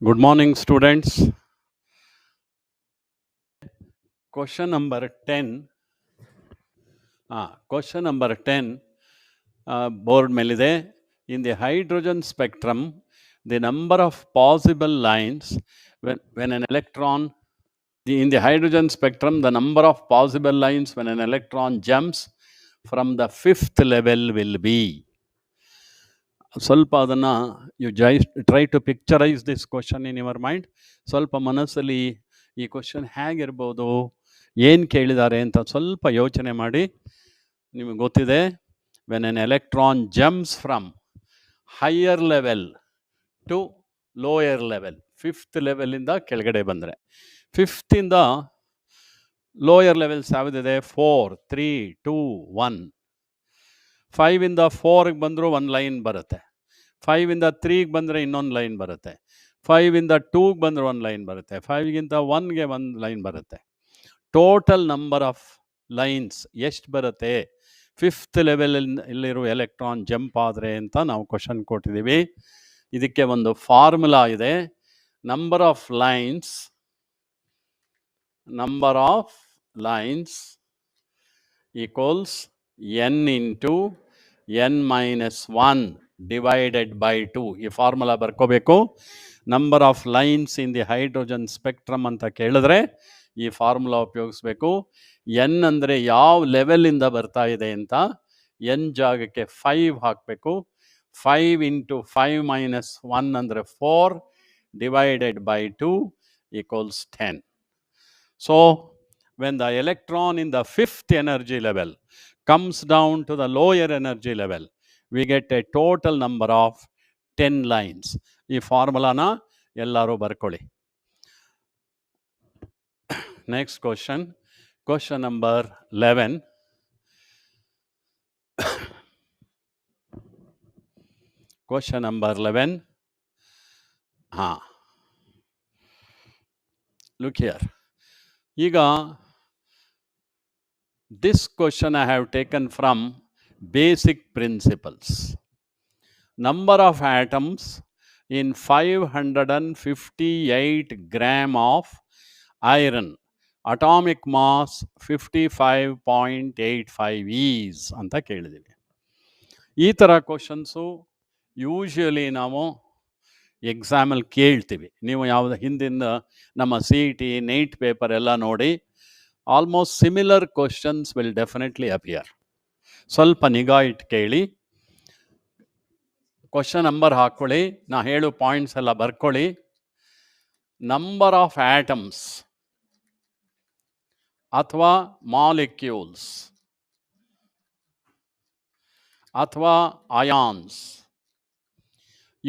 Good morning, students. Question number 10. Question number 10. Board melide. In the hydrogen spectrum, the number of possible lines when an electron, in the hydrogen spectrum, the number of possible lines when an electron jumps from the fifth level will be. ಸ್ವಲ್ಪ ಅದನ್ನು you try to picturise this question in your mind. ಸ್ವಲ್ಪ ಮನಸ್ಸಲ್ಲಿ ಈ question ಹೇಗಿರ್ಬೋದು, ಏನು ಕೇಳಿದ್ದಾರೆ ಅಂತ ಸ್ವಲ್ಪ ಯೋಚನೆ ಮಾಡಿ. ನಿಮಗೆ ಗೊತ್ತಿದೆ, when an electron jumps from higher level to lower level, fifth ಲೆವೆಲಿಂದ ಕೆಳಗಡೆ ಬಂದರೆ, ಫಿಫ್ತಿಂದ ಲೋಯರ್ ಲೆವೆಲ್ಸ್ ಯಾವುದಿದೆ? 4, 3, 2, 1. 5ಇಂದ 4ಗೆ ಬಂದರೂ ಒಂದು ಲೈನ್ ಬರುತ್ತೆ. 5ಇಂದ 3ಗೆ ಬಂದರೆ ಇನ್ನೊಂದು ಲೈನ್ ಬರುತ್ತೆ. 5ಇಂದ 2ಗೆ ಬಂದರೆ ಒಂದು ಲೈನ್ ಬರುತ್ತೆ. 5ಗಿಂತ 1ಗೆ ಒಂದು ಲೈನ್ ಬರುತ್ತೆ. ಟೋಟಲ್ ನಂಬರ್ ಆಫ್ ಲೈನ್ಸ್ ಎಷ್ಟು ಬರುತ್ತೆ ಫಿಫ್ತ್ ಲೆವೆಲಲ್ಲಿರೋ ಎಲೆಕ್ಟ್ರಾನ್ ಜಂಪ್ ಆದರೆ ಅಂತ ನಾವು ಕ್ವಶನ್ ಕೊಟ್ಟಿದ್ದೀವಿ. ಇದಕ್ಕೆ ಒಂದು ಫಾರ್ಮುಲಾ ಇದೆ. Number of lines equals n into n-1 divided by 2. ಈ ಫಾರ್ಮುಲಾ ಬರ್ಕೋಬೇಕು. Number of lines in the hydrogen spectrum ಅಂತ ಕೇಳಿದ್ರೆ ಈ ಫಾರ್ಮುಲಾ ಉಪಯೋಗಿಸ್ಬೇಕು. ಎನ್ ಅಂದರೆ ಯಾವ ಲೆವೆಲಿಂದ ಬರ್ತಾ ಇದೆ ಅಂತ, ಎನ್ ಜಾಗಕ್ಕೆ 5 ಹಾಕಬೇಕು. 5 into 5 minus 1 ಅಂದರೆ 4 divided by 2 equals 10. So, when the electron in the fifth energy level comes down to the lower energy level, we get a total number of 10 lines. ಈ ಫಾರ್ಮುಲಾನ ಎಲ್ಲರೂ ಬರ್ಕೊಳ್ಳಿ. Next question number 11. Question number 11. Look here. ಈಗ this question I have taken from basic principles. Number of atoms in 558 gram of iron, atomic mass 55.85 is ಅಂತ ಕೇಳಿದ್ದೀವಿ. ಈ ಥರ questions usually ನಾವು ಎಕ್ಸಾಮಲ್ಲಿ ಕೇಳ್ತೀವಿ. ನೀವು ಯಾವುದು ಹಿಂದಿನ ನಮ್ಮ CET NEET ಪೇಪರ್ ಎಲ್ಲ ನೋಡಿ, almost similar questions will definitely appear. ಸ್ವಲ್ಪ ನಿಗಾ ಇಟ್ಟು ಕೇಳಿ. ಕ್ವಶನ್ ನಂಬರ್ ಹಾಕ್ಕೊಳ್ಳಿ, ನಾ ಹೇಳು ಪಾಯಿಂಟ್ಸ್ ಎಲ್ಲ ಬರ್ಕೊಳ್ಳಿ. ನಂಬರ್ ಆಫ್ ಆಟಮ್ಸ್ ಅಥವಾ ಮಾಲಿಕ್ಯೂಲ್ಸ್ ಅಥವಾ ಅಯಾನ್ಸ್,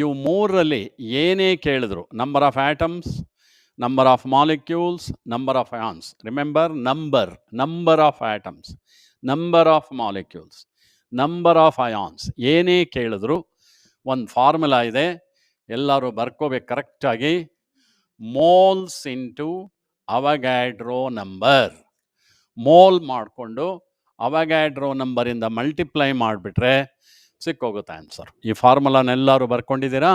ಇವು ಮೂರರಲ್ಲಿ ಏನೇ ಕೇಳಿದ್ರು, number of atoms, number of molecules, number of ions. Remember, number of atoms, number of molecules, number of ions, ಏನೇ ಕೇಳಿದ್ರು ಒಂದು ಫಾರ್ಮುಲಾ ಇದೆ, ಎಲ್ಲರೂ ಬರ್ಕೋಬೇಕು ಕರೆಕ್ಟಾಗಿ. Moles into ಅವಗ್ಯಾಡ್ರೋ number. ಮೋಲ್ ಮಾಡಿಕೊಂಡು ಅವಗ್ಯಾಡ್ರೋ ನಂಬರಿಂದ ಮಲ್ಟಿಪ್ಲೈ ಮಾಡಿಬಿಟ್ರೆ ಸಿಕ್ಕೋಗುತ್ತೆ ಆನ್ಸರ್. ಈ ಫಾರ್ಮುಲಾನೆಲ್ಲರೂ ಬರ್ಕೊಂಡಿದ್ದೀರಾ?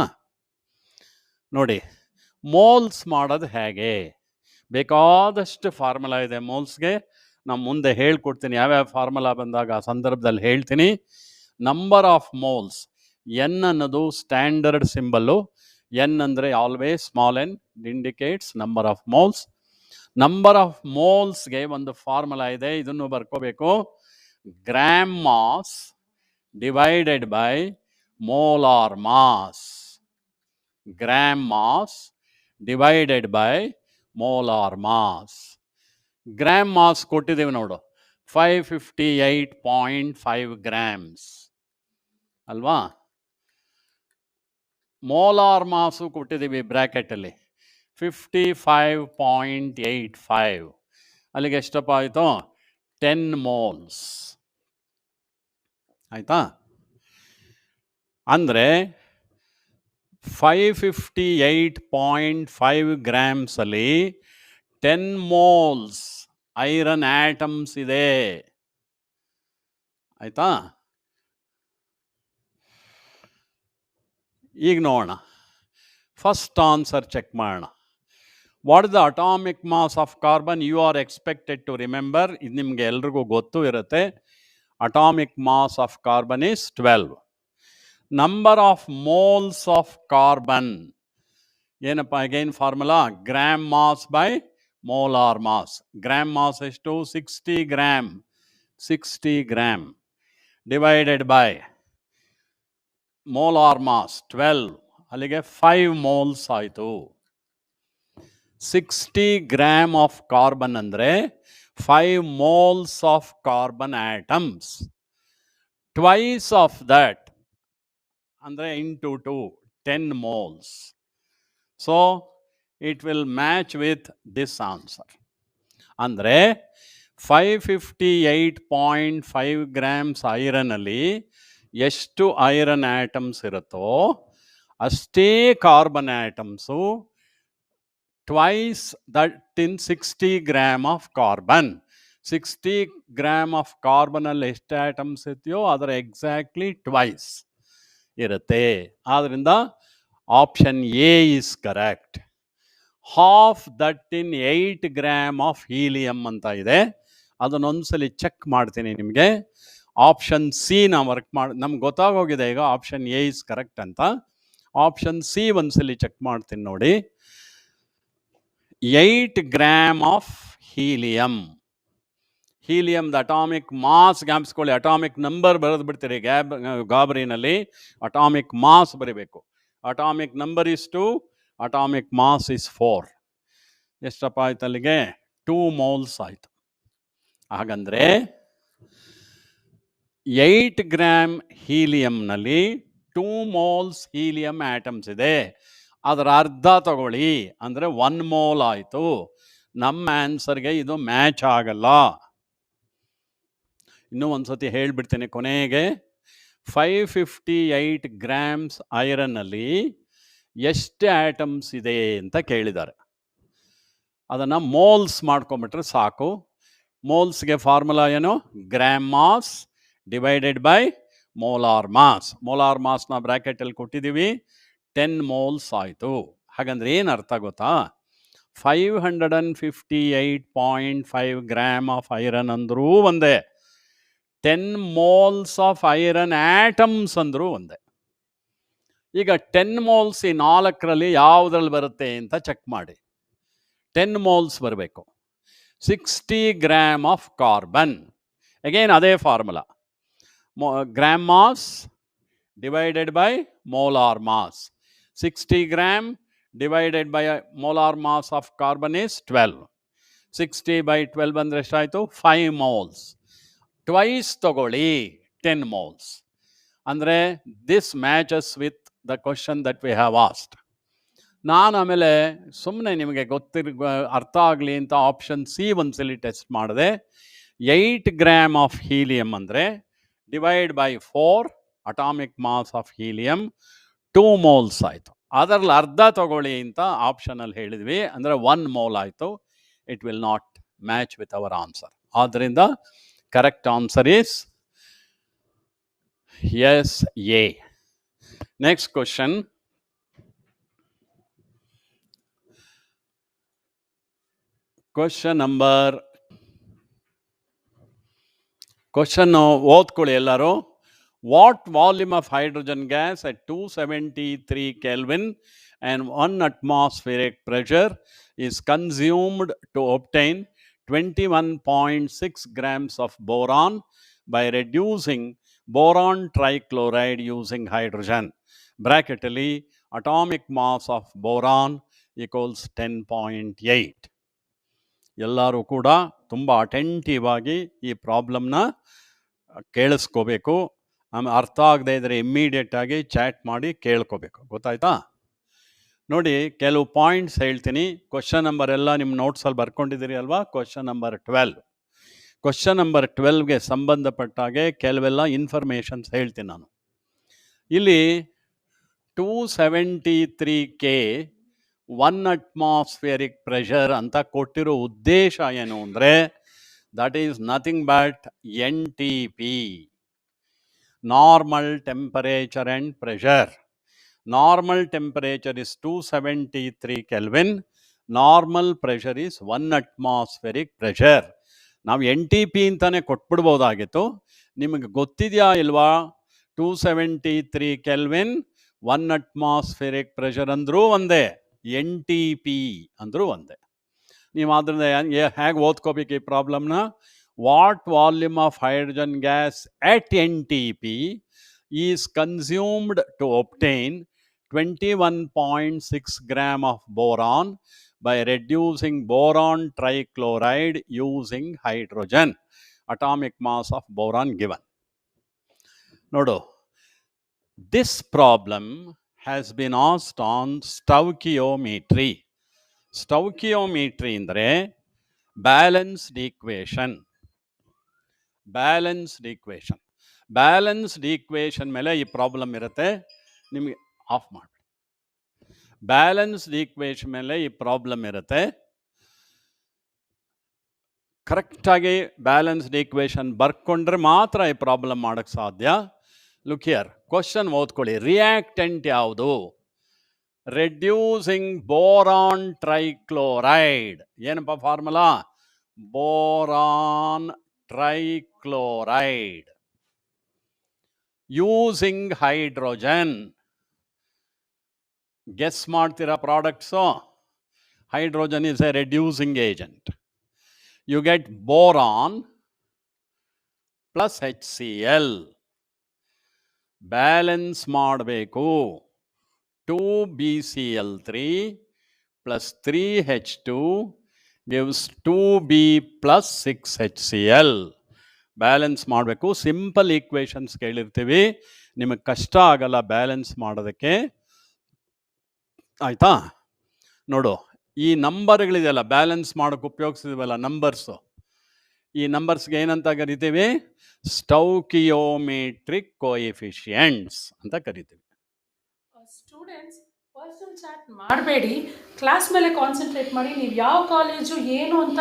ನೋಡಿ, ಮೋಲ್ಸ್ ಮಾಡೋದು ಹೇಗೆ? ಬೇಕಾದಷ್ಟು ಫಾರ್ಮುಲಾ ಇದೆ ಮೋಲ್ಸ್ಗೆ. ನಾನು ಮುಂದೆ ಹೇಳ್ಕೊಡ್ತೀನಿ, ಯಾವ್ಯಾವ ಫಾರ್ಮುಲಾ ಬಂದಾಗ ಆ ಸಂದರ್ಭದಲ್ಲಿ ಹೇಳ್ತೀನಿ. ನಂಬರ್ ಆಫ್ ಮೋಲ್ಸ್, ಎನ್ ಅನ್ನೋದು ಸ್ಟ್ಯಾಂಡರ್ಡ್ ಸಿಂಬಲ್ಲು. ಎನ್ ಅಂದರೆ always small n, indicates number of moles. Number of ಮೋಲ್ಸ್ಗೆ ಒಂದು ಫಾರ್ಮುಲಾ ಇದೆ, ಇದನ್ನು ಬರ್ಕೋಬೇಕು. Gram mass divided by molar mass. Gram mass divided by molar mass. Gram mass ಕೊಟ್ಟಿದ್ದೀವಿ ನೋಡು, 558.5 grams ಅಲ್ವಾ? ಮೋಲಾರ್ ಮಾಸು ಕೊಟ್ಟಿದ್ದೀವಿ ಬ್ರ್ಯಾಕೆಟಲ್ಲಿ 55.85. ಅಲ್ಲಿಗೆ ಎಷ್ಟಪ್ಪ ಆಯಿತು? 10 moles ಆಯಿತಾ? ಅಂದರೆ 558.5 ಗ್ರಾಮ್ಸಲ್ಲಿ 10 moles ಐರನ್ ಆಟಮ್ಸ್ ಇದೆ. ಆಯಿತಾ? ಈಗ ನೋಡೋಣ, ಫಸ್ಟ್ ಆನ್ಸರ್ ಚೆಕ್ ಮಾಡೋಣ. What is the atomic mass of carbon? You are expected to remember, ಇದು ನಿಮಗೆ ಎಲ್ರಿಗೂ ಗೊತ್ತು ಇರುತ್ತೆ. Atomic mass of carbon is 12. Number of moles of carbon ಏನಪ್ಪ? Again formula gram mass by molar mass. Gram mass ಎಷ್ಟು? 60 gram. 60 gram divided by molar mass 12, ಅಲ್ಲಿಗೆ 5 moles ಆಯಿತು. 60 gram of carbon ಅಂದರೆ 5 moles of carbon atoms. Twice of that, andre into 2, 10 moles. So it will match with this answer. Andre 558.5 grams iron ಅಲ್ಲಿ ಎಷ್ಟು iron atoms ಇರುತ್ತೋ ಅಷ್ಟೇ carbon atoms twice that in 60 gram of carbon. 60 gram of carbon ಅಲ್ಲಿ ಎಷ್ಟು atoms ಇರ್ತೀಯೋ ಅದರ exactly twice ಇರುತ್ತೆ. ಆದ್ದರಿಂದ option A is correct. Half that in 8 gram of helium ಅಂತ ಇದೆ, ಅದನ್ನೊಂದ್ಸಲಿ ಚೆಕ್ ಮಾಡ್ತೀನಿ ನಿಮಗೆ. ಆಪ್ಷನ್ ಸಿ ನ ವರ್ಕ್ ಮಾಡಿ ನಮ್ಗೆ ಗೊತ್ತಾಗೋಗಿದೆ ಈಗ ಆಪ್ಷನ್ ಎ ಇಸ್ ಕರೆಕ್ಟ್ ಅಂತ. ಆಪ್ಷನ್ ಸಿ ಒಂದ್ಸಲಿ ಚೆಕ್ ಮಾಡ್ತೀನಿ ನೋಡಿ. 8 ಗ್ರಾಮ್ ಆಫ್ ಹೀಲಿಯಂ. ಹೀಲಿಯಮ್ದ ಅಟಾಮಿಕ್ ಮಾಸ್ ಜ್ಞಾಪಿಸ್ಕೊಳ್ಳಿ, ಅಟಾಮಿಕ್ ನಂಬರ್ ಬರೆದು ಬಿಡ್ತೀರಿ ಗಾಬರಿನಲ್ಲಿ. ಅಟಾಮಿಕ್ ಮಾಸ್ ಬರೀಬೇಕು. Atomic number is 2, atomic mass is 4. ಎಷ್ಟಪ್ಪ ಆಯ್ತು ಅಲ್ಲಿಗೆ? 2 moles ಆಯಿತು. ಹಾಗಂದ್ರೆ 8 ಗ್ರಾಮ್ ಹೀಲಿಯಂನಲ್ಲಿ 2 moles ಹೀಲಿಯಂ ಆಟಮ್ಸ್ ಇದೆ. ಅದರ ಅರ್ಧ ತಗೊಳ್ಳಿ ಅಂದರೆ 1 mole ಆಯಿತು. ನಮ್ಮ ಆನ್ಸರ್ಗೆ ಇದು ಮ್ಯಾಚ್ ಆಗಲ್ಲ. ಇನ್ನೂ ಒಂದ್ಸತಿ ಹೇಳ್ಬಿಡ್ತೀನಿ ಕೊನೆಗೆ. 558 ಗ್ರಾಮ್ಸ್ ಐರನ್ನಲ್ಲಿ ಎಷ್ಟು ಆಟಮ್ಸ್ ಇದೆ ಅಂತ ಕೇಳಿದ್ದಾರೆ. ಅದನ್ನು ಮೋಲ್ಸ್ ಮಾಡ್ಕೊಂಬಿಟ್ರೆ ಸಾಕು. ಮೋಲ್ಸ್ಗೆ ಫಾರ್ಮುಲಾ ಏನು? Gram mass divided by molar mass. Molar ಮಾಸ್ನ ಬ್ರ್ಯಾಕೆಟಲ್ಲಿ ಕೊಟ್ಟಿದ್ದೀವಿ, 10 moles ಆಯಿತು. ಹಾಗಂದ್ರೆ ಏನು ಅರ್ಥ ಗೊತ್ತಾ? 558.5 ಗ್ರಾಮ್ ಆಫ್ ಐರನ್ ಅಂದರೂ ಒಂದೇ, 10 moles ಆಫ್ ಐರನ್ ಆಟಮ್ಸ್ ಅಂದರೂ ಒಂದೇ. ಈಗ 10 moles ಈ 4ರಲ್ಲಿ ಯಾವುದ್ರಲ್ಲಿ ಬರುತ್ತೆ ಅಂತ ಚೆಕ್ ಮಾಡಿ. 10 moles ಬರಬೇಕು. 60 ಗ್ರಾಮ್ ಆಫ್ ಕಾರ್ಬನ್, ಅಗೇನ್ ಅದೇ formula, gram mass divided by molar mass. 60 gram divided by molar mass of carbon is 12. 60 by 12 ಅಂದರೆ ಎಷ್ಟಾಯಿತು? 5 moles. ಟ್ವೈಸ್ ತಗೊಳ್ಳಿ, 10 moles. ಅಂದರೆ this matches with the question that we have asked. ನಾನು ಆಮೇಲೆ ಸುಮ್ಮನೆ ನಿಮಗೆ ಅರ್ಥ ಆಗಲಿ ಅಂತ ಆಪ್ಷನ್ ಸಿ ಒಂದ್ಸಲಿ ಟೆಸ್ಟ್ ಮಾಡಿದೆ. 8 ಗ್ರಾಮ್ ಆಫ್ ಹೀಲಿಯಂ ಅಂದರೆ divide by 4 atomic mass of helium 2 moles ಆಯಿತು. ಅದರಲ್ಲಿ ಅರ್ಧ ತಗೊಳ್ಳಿ ಅಂತ ಆಪ್ಷನಲ್ಲಿ ಹೇಳಿದ್ವಿ, ಅಂದರೆ 1 mole ಆಯಿತು. It will not match with our answer. ಆದ್ದರಿಂದ correct answer is S A. Next question. Question ಓದ್ಕೊಳ್ಳಿ ಎಲ್ಲರೂ. What volume of hydrogen gas at 273 Kelvin and 1 atmospheric pressure is consumed to obtain 21.6 grams of boron by reducing boron trichloride using hydrogen? Bracket ಅಲ್ಲಿ atomic mass of boron equals 10.8. ಎಲ್ಲರೂ ಕೂಡ ತುಂಬ attentive ಆಗಿ ಈ ಪ್ರಾಬ್ಲಮ್ನ ಕೇಳಿಸ್ಕೋಬೇಕು. ಆಮೇಲೆ ಅರ್ಥ ಆಗದೆ ಇದ್ದರೆ ಇಮ್ಮಿಡಿಯೇಟ್ ಆಗಿ ಚಾಟ್ ಮಾಡಿ ಕೇಳ್ಕೋಬೇಕು. ಗೊತ್ತಾಯ್ತಾ? ನೋಡಿ, ಕೆಲವು ಪಾಯಿಂಟ್ಸ್ ಹೇಳ್ತೀನಿ. ಕ್ವಶನ್ ನಂಬರ್ ಎಲ್ಲ ನಿಮ್ಮ ನೋಟ್ಸಲ್ಲಿ ಬರ್ಕೊಂಡಿದ್ದೀರಿ ಅಲ್ವಾ? Question number 12. ಕ್ವಶನ್ ನಂಬರ್ 12ಗೆ ಸಂಬಂಧಪಟ್ಟಾಗೆ ಕೆಲವೆಲ್ಲ ಇನ್ಫಾರ್ಮೇಷನ್ಸ್ ಹೇಳ್ತೀನಿ ನಾನು. ಇಲ್ಲಿ 273K 1 atmospheric pressure ಅಂತ ಕೊಟ್ಟಿರೋ ಉದ್ದೇಶ ಏನು ಅಂದರೆ, that is nothing but NTP, normal temperature and pressure. Normal temperature is 273 Kelvin. Normal pressure is 1 atmospheric pressure. ನಾವು NTP ಅಂತಾನೆ ಕೊಟ್ಬಿಡ್ಬೋದಾಗಿತ್ತು. ನಿಮಗೆ ಗೊತ್ತಿದೆಯಾ ಇಲ್ವಾ? 273 ಕೆಲ್ವಿನ್ 1 ಅಟ್ಮಾಸ್ಫಿರಿಕ್ ಪ್ರೆಷರ್ ಅಂದರೂ ಒಂದೇ, NTP ಅಂದರೂ ಒಂದೇ. ನೀವು ಅದರಿಂದ ಹೇಗೆ ಓದ್ಕೋಬೇಕು ಈ ಪ್ರಾಬ್ಲಮ್ನ? What volume of hydrogen gas at NTP is consumed to obtain 21.6 gram of boron by reducing boron trichloride using hydrogen. Atomic mass of boron given. Nodu, this problem has been asked on stoichiometry. Stoichiometry indre balanced equation. Balanced equation ಮೇಲೆ ಈ problem ಇರುತ್ತೆ. ನಿಮಗೆ of ಮಾಡಿ. Balanced equation ಮೇಲೆ ಈ problem ಇರುತ್ತೆ. ಕರೆಕ್ಟಾಗಿ balanced equation ಬರ್ಕೊಂಡ್ರೆ ಮಾತ್ರ ಈ ಪ್ರಾಬ್ಲಮ್ ಮಾಡೋಕ್ಕೆ ಸಾಧ್ಯ. ಲುಕ್ ಹಿಯರ್, ಕ್ವಶನ್ ಓದ್ಕೊಳ್ಳಿ. ರಿಯಾಕ್ಟೆಂಟ್ ಯಾವುದು? Reducing boron trichloride. ಏನಪ್ಪ formula? Boron trichloride using hydrogen. Guess ಮಾಡ್ತೀರಾ products? Hydrogen is a reducing agent. You get boron plus HCl. Balance ಮಾಡಬೇಕು. 2BCl3 plus 3H2 gives 2B plus 6HCl. Balance ಮಾಡಬೇಕು. Simple equations ಕೇಳಿರ್ತೀವಿ, ನಿಮಗೆ ಕಷ್ಟ ಆಗಲ್ಲ balance ಮಾಡೋದಕ್ಕೆ, ಆಯಿತಾ? ನೋಡು, ಈ ನಂಬರ್ಗಳಿದೆಯಲ್ಲ ಬ್ಯಾಲೆನ್ಸ್ ಮಾಡೋಕ್ಕೆ ಉಪಯೋಗಿಸಿದ್ವಲ್ಲ ನಂಬರ್ಸು, ಈ ನಂಬರ್ಸ್ಗೆ ಏನಂತ ಕರಿತೀವಿ? ಸ್ಟೌಕಿಯೋಮೆಟ್ರಿಕ್ ಕೋಎಫಿಷಿಯೆಂಟ್ಸ್ ಅಂತ ಕರಿತೀವಿ. ಸ್ಟೂಡೆಂಟ್ಸ್ ಪರ್ಸನಲ್ ಚಾಟ್ ಮಾಡಬೇಡಿ, ಕ್ಲಾಸ್ ಮೇಲೆ ಕಾನ್ಸಂಟ್ರೇಟ್ ಮಾಡಿ. ನೀವು ಯಾವ ಕಾಲೇಜು ಏನು ಅಂತ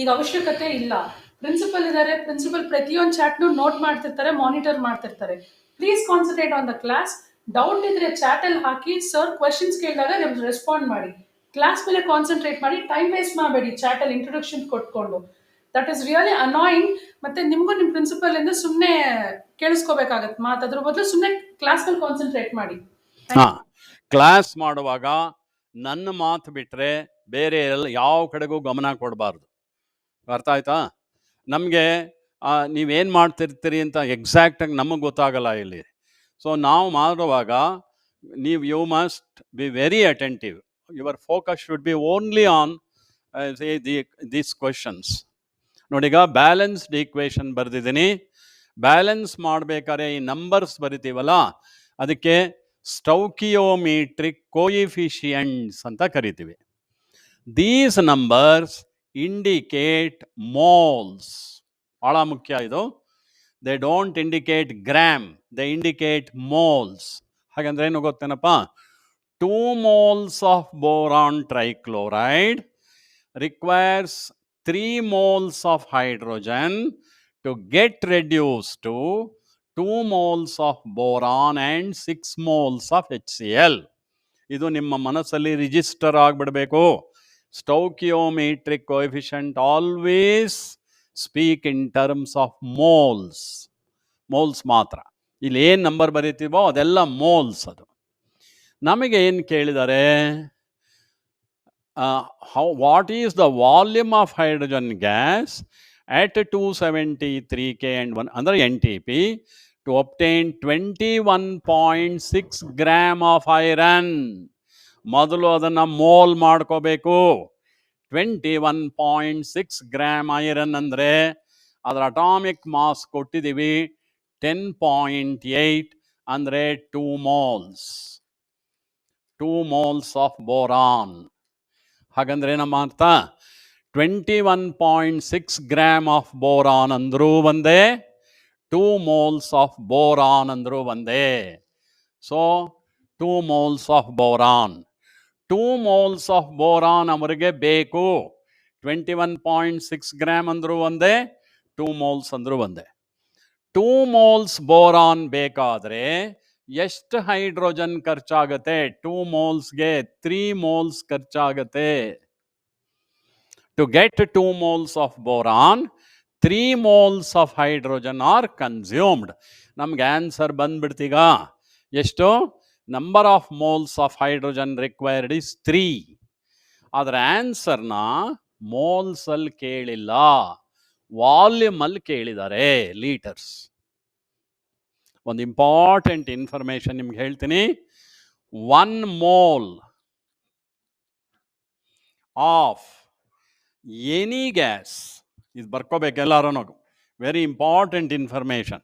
ಈಗ ಅವಶ್ಯಕತೆ ಇಲ್ಲ. ಪ್ರಿನ್ಸಿಪಲ್ ಇದ್ದಾರೆ, ಪ್ರಿನ್ಸಿಪಲ್ ಪ್ರತಿಯೊಂದು ಚಾಟ್ನು ನೋಟ್ ಮಾಡ್ತಿರ್ತಾರೆ, ಮಾನಿಟರ್ ಮಾಡ್ತಿರ್ತಾರೆ. Please concentrate on the class. Doubt ಇದ್ರೆ ಚಾಟಲ್ಲಿ ಹಾಕಿ, ಸರ್ ಕ್ವೆಶನ್ಸ್ ಕೇಳಿದಾಗ ನೀವು ರೆಸ್ಪಾಂಡ್ ಮಾಡಿ. ಕ್ಲಾಸ್ ಮೇಲೆ ಕಾನ್ಸಂಟ್ರೇಟ್ ಮಾಡಿ, ಟೈಮ್ ವೇಸ್ಟ್ ಮಾಡಬೇಡಿ ಚಾಟಲ್ಲಿ ಇಂಟ್ರೊಡಕ್ಷನ್ ಕೊಟ್ಕೊಂಡು. That is really annoying. ಮತ್ತೆ ನಿಮಗೂ ನಿಮ್ಮ ಪ್ರಿನ್ಸಿಪಲ್ ಇಂದ ಸುಮ್ಮನೆ ಕೇಳಿಸ್ಕೋಬೇಕಾಗತ್ತೆ ಮಾತು. ಅದ್ರ ಬದಲು ಸುಮ್ಮನೆ ಕ್ಲಾಸ್ ಮೇಲೆ ಕಾನ್ಸಂಟ್ರೇಟ್ ಮಾಡಿ. ಕ್ಲಾಸ್ ಮಾಡುವಾಗ ನನ್ನ ಮಾತು ಬಿಟ್ಟರೆ ಬೇರೆ ಯಾವ ಕಡೆಗೂ ಗಮನ ಕೊಡಬಾರ್ದು. ಅರ್ಥ ಆಯ್ತಾ? ನಮಗೆ ನೀವೇನು ಮಾಡ್ತಿರ್ತೀರಿ ಅಂತ ಎಕ್ಸಾಕ್ಟಾಗಿ ನಮಗೆ ಗೊತ್ತಾಗಲ್ಲ ಇಲ್ಲಿ. ಸೊ ನಾವು ಮಾಡುವಾಗ you must be very attentive. Your focus should be only on these questions. ನೋಡೀಗ ಬ್ಯಾಲೆನ್ಸ್ಡ್ ಈಕ್ವೇಷನ್ ಬರೆದಿದ್ದೀನಿ. ಬ್ಯಾಲೆನ್ಸ್ ಮಾಡಬೇಕಾದ್ರೆ ಈ ನಂಬರ್ಸ್ ಬರಿತೀವಲ್ಲ, ಅದಕ್ಕೆ ಸ್ಟೌಕಿಯೋಮೆಟ್ರಿಕ್ ಕೋಎಫಿಷಿಯೆಂಟ್ಸ್ ಅಂತ ಕರಿತೀವಿ. These numbers indicate moles. ಭಾಳ ಮುಖ್ಯ ಇದು. They don't indicate gram, they indicate moles. ಹಾಗಂದ್ರೆ ಏನು ಗೊತ್ತೇನಪ್ಪ? 2 moles of boron trichloride requires 3 moles of hydrogen to get reduced to 2 moles of boron and 6 moles of HCl. ಇದು ನಿಮ್ಮ ಮನಸ್ಸಲ್ಲಿ ರಿಜಿಸ್ಟರ್ ಆಗಿಬಿಡಬೇಕು. Stoichiometric coefficient always speak in terms of moles. Moles ಮಾತ್ರ. ಇಲ್ಲಿ ಏನು number ಬರೀತೀವೋ ಅದೆಲ್ಲ ಮೋಲ್ಸ್. ಅದು ನಮಗೆ ಏನು ಕೇಳಿದ್ದಾರೆ? What is the volume of hydrogen gas at 273 K and 1 ಅಂದರೆ NTP to obtain 21.6 gram of iron. ಮೊದಲು ಅದನ್ನು ಮೋಲ್ ಮಾಡ್ಕೋಬೇಕು. 21.6 ಗ್ರಾಮ್ ಐರನ್ ಅಂದರೆ ಅದರ ಅಟಾಮಿಕ್ ಮಾಸ್ ಕೊಟ್ಟಿದ್ದೀವಿ 10.8, ಅಂದರೆ 2 moles. 2 moles of boron. ಹಾಗಂದ್ರೆ ಏನಮ್ಮ ಅರ್ಥ? 21.6 ಗ್ರಾಮ್ ಆಫ್ ಬೋರಾನ್ ಅಂದರೂ ಒಂದೇ, 2 moles ಆಫ್ ಬೋರಾನ್ ಅಂದರೂ ಒಂದೇ. So 2 moles of boron. 2 moles of boron ಅವರಿಗೆ ಬೇಕು. 21.6 ಗ್ರಾಮ್ ಅಂದರೂ ಒಂದೇ, 2 moles ಅಂದರೂ ಒಂದೇ. 2 moles ಬೋರಾನ್ ಬೇಕಾದರೆ ಎಷ್ಟು ಹೈಡ್ರೋಜನ್ ಖರ್ಚಾಗುತ್ತೆ? 2 ಮೋಲ್ಸ್ಗೆ 3 ಮೋಲ್ಸ್ ಖರ್ಚಾಗುತ್ತೆ. To get 2 moles of boron, 3 moles of hydrogen are consumed. ನಮ್ಗೆ ಆನ್ಸರ್ ಬಂದ್ಬಿಡ್ತೀಗ. ಎಷ್ಟು? Number of moles of hydrogen required is 3. ಅದರ ಆನ್ಸರ್ನ ಮೋಲ್ಸ್ ಅಲ್ಲಿ ಕೇಳಿಲ್ಲ, ವಾಲ್ಯೂಮ್ ಅಲ್ಲಿ ಕೇಳಿದ್ದಾರೆ, ಲೀಟರ್ಸ್. ಒಂದು ಇಂಪಾರ್ಟೆಂಟ್ ಇನ್ಫಾರ್ಮೇಶನ್ ನಿಮ್ಗೆ ಹೇಳ್ತೀನಿ. 1 mole ಆಫ್ ಎನಿ ಗ್ಯಾಸ್, ಇದು ಬರ್ಕೋಬೇಕು ಎಲ್ಲರೂ, very important information.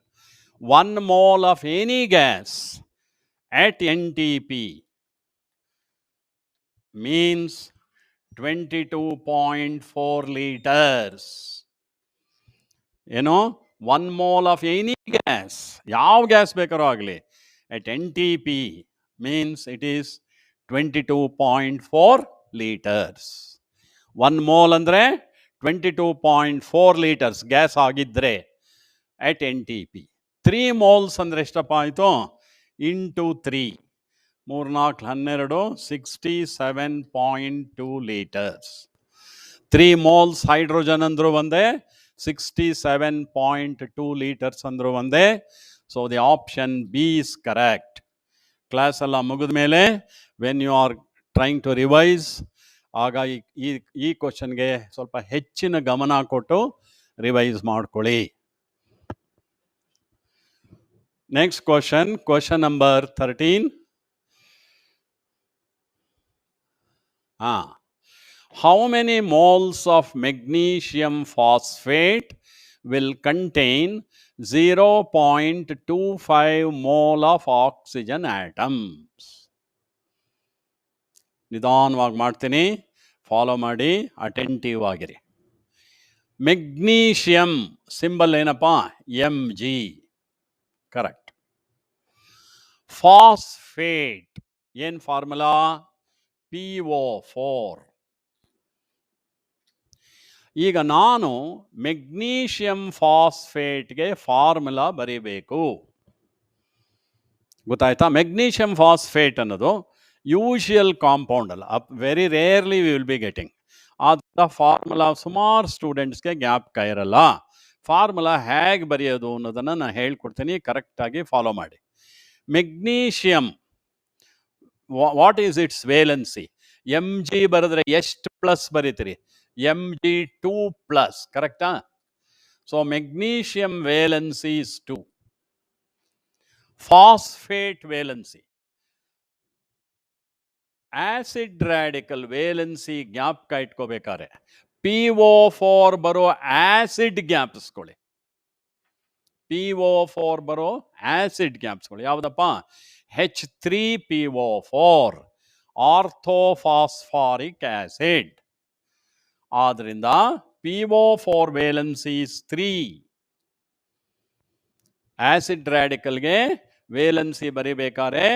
1 mole of any gas at NTP means 22.4 liters. ಏನು? 1 mole ಆಫ್ ಎನಿ ಗ್ಯಾಸ್, ಯಾವ ಗ್ಯಾಸ್ ಬೇಕಾದ್ರೂ ಆಗಲಿ, at NTP means it is 22.4 liters. 1 mole ಅಂದರೆ 22.4 liters ಗ್ಯಾಸ್ ಆಗಿದ್ರೆ at NTP. 3 moles ಅಂದರೆ ಎಷ್ಟಪ್ಪ ಆಯಿತು? Into 3, 3 4 12, 67.2 liters. 3 moles ಹೈಡ್ರೋಜನ್ ಅಂದರೂ ಒಂದೇ, 67.2 liters ಅಂದರೂ ಒಂದೇ. So the option B is correct. Class ಎಲ್ಲ ಮುಗಿದ ಮೇಲೆ when you are trying to revise, ಆಗ ಈ ಕ್ವಶನ್ಗೆ ಸ್ವಲ್ಪ ಹೆಚ್ಚಿನ ಗಮನ ಕೊಟ್ಟು ರಿವೈಸ್ ಮಾಡ್ಕೊಳ್ಳಿ. Next question, question number 13. How many moles of magnesium phosphate will contain 0.25 mole of oxygen atoms? ನಿಧಾನವಾಗಿ ಮಾಡ್ತೀನಿ, ಫಾಲೋ ಮಾಡಿ, ಅಟೆಂಟಿವ್ ಆಗಿರಿ. ಮೆಗ್ನೀಷಿಯಂ ಸಿಂಬಲ್ ಏನಪ್ಪ? Mg. ಕರೆಕ್ಟ್. ಫಾಸ್ಫೇಟ್ ಏನ್ ಫಾರ್ಮುಲಾ? PO4. ಈಗ ನಾನು ಮೆಗ್ನೀಷಿಯಂ ಫಾಸ್ಫೇಟ್ಗೆ ಫಾರ್ಮುಲಾ ಬರೀಬೇಕು, ಗೊತ್ತಾಯ್ತಾ? ಮೆಗ್ನೀಷಿಯಂ ಫಾಸ್ಫೇಟ್ ಅನ್ನೋದು ಯೂಶುವಲ್ ಕಾಂಪೌಂಡ್ ಅಲ್ಲ, very rarely we will be getting. ಆದ ಫಾರ್ಮುಲಾ ಸುಮಾರು ಸ್ಟೂಡೆಂಟ್ಸ್ಗೆ ಜ್ಞಾಪಕ ಇರಲ್ಲ. ಫಾರ್ಮುಲಾ ಹೇಗೆ ಬರೆಯೋದು ಅನ್ನೋದನ್ನು ನಾನು ಹೇಳ್ಕೊಡ್ತೀನಿ, ಕರೆಕ್ಟಾಗಿ ಫಾಲೋ ಮಾಡಿ. Magnesium, what is its valency? Mg ಬರೆದ್ರೆ ಎಷ್ಟು ಪ್ಲಸ್ ಬರೀತೀರಿ? Mg2+, ಕರೆಕ್ಟಾ? So magnesium valency is 2. Phosphate valency, acid radical valency ಜ್ಞಾಪಕ ಇಟ್ಕೋಬೇಕಾರೆ PO4 ಬರೋ ಆಸಿಡ್ ಜ್ಞಾಪಿಸ್ಕೊಳ್ಳಿ. PO4 ಬರೋ ಆಸಿಡ್ ಜ್ಞಾಪಿಸ್ಕೊಳ್ಳಿ. ಯಾವುದಪ್ಪ? H3PO4, ಆರ್ಥೋಫಾಸ್ಫಾರಿಕ್ acid. ಆದ್ರಿಂದ PO4 ವೇಲೆನ್ಸಿ ಇಸ್ 3. ಆಸಿಡ್ ರಾಡಿಕಲ್ಗೆ ವೇಲೆನ್ಸಿ ಬರಿಬೇಕಾದ್ರೆ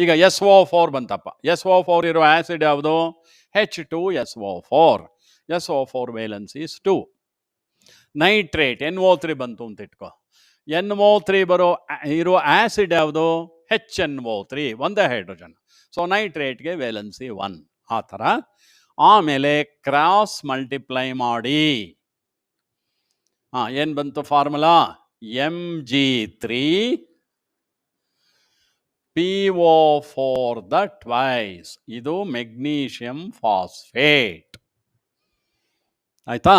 ಈಗ SO4 ಬಂತಪ್ಪ. SO4 ಇರೋ ಆಸಿಡ್ ಯಾವುದು? H2SO4. SO4 valency is 2. Nitrate NO3 ಬಂತು ಅಂತ ಇಟ್ಕೋ. NO3 ಇರೋ ಆಸಿಡ್ ಯಾವುದು? HNO3, ಒಂದೇ ಹೈಡ್ರೋಜನ್. So ನೈಟ್ರೇಟ್ಗೆ valency 1. ಆ ಥರ. ಆಮೇಲೆ ಕ್ರಾಸ್ ಮಲ್ಟಿಪ್ಲೈ ಮಾಡಿ, ಏನು ಬಂತು formula? Mg3 PO4 the twice. ಇದು ಮೆಗ್ನೀಷಿಯಂ ಫಾಸ್ಫೇಟ್. ಆಯ್ತಾ?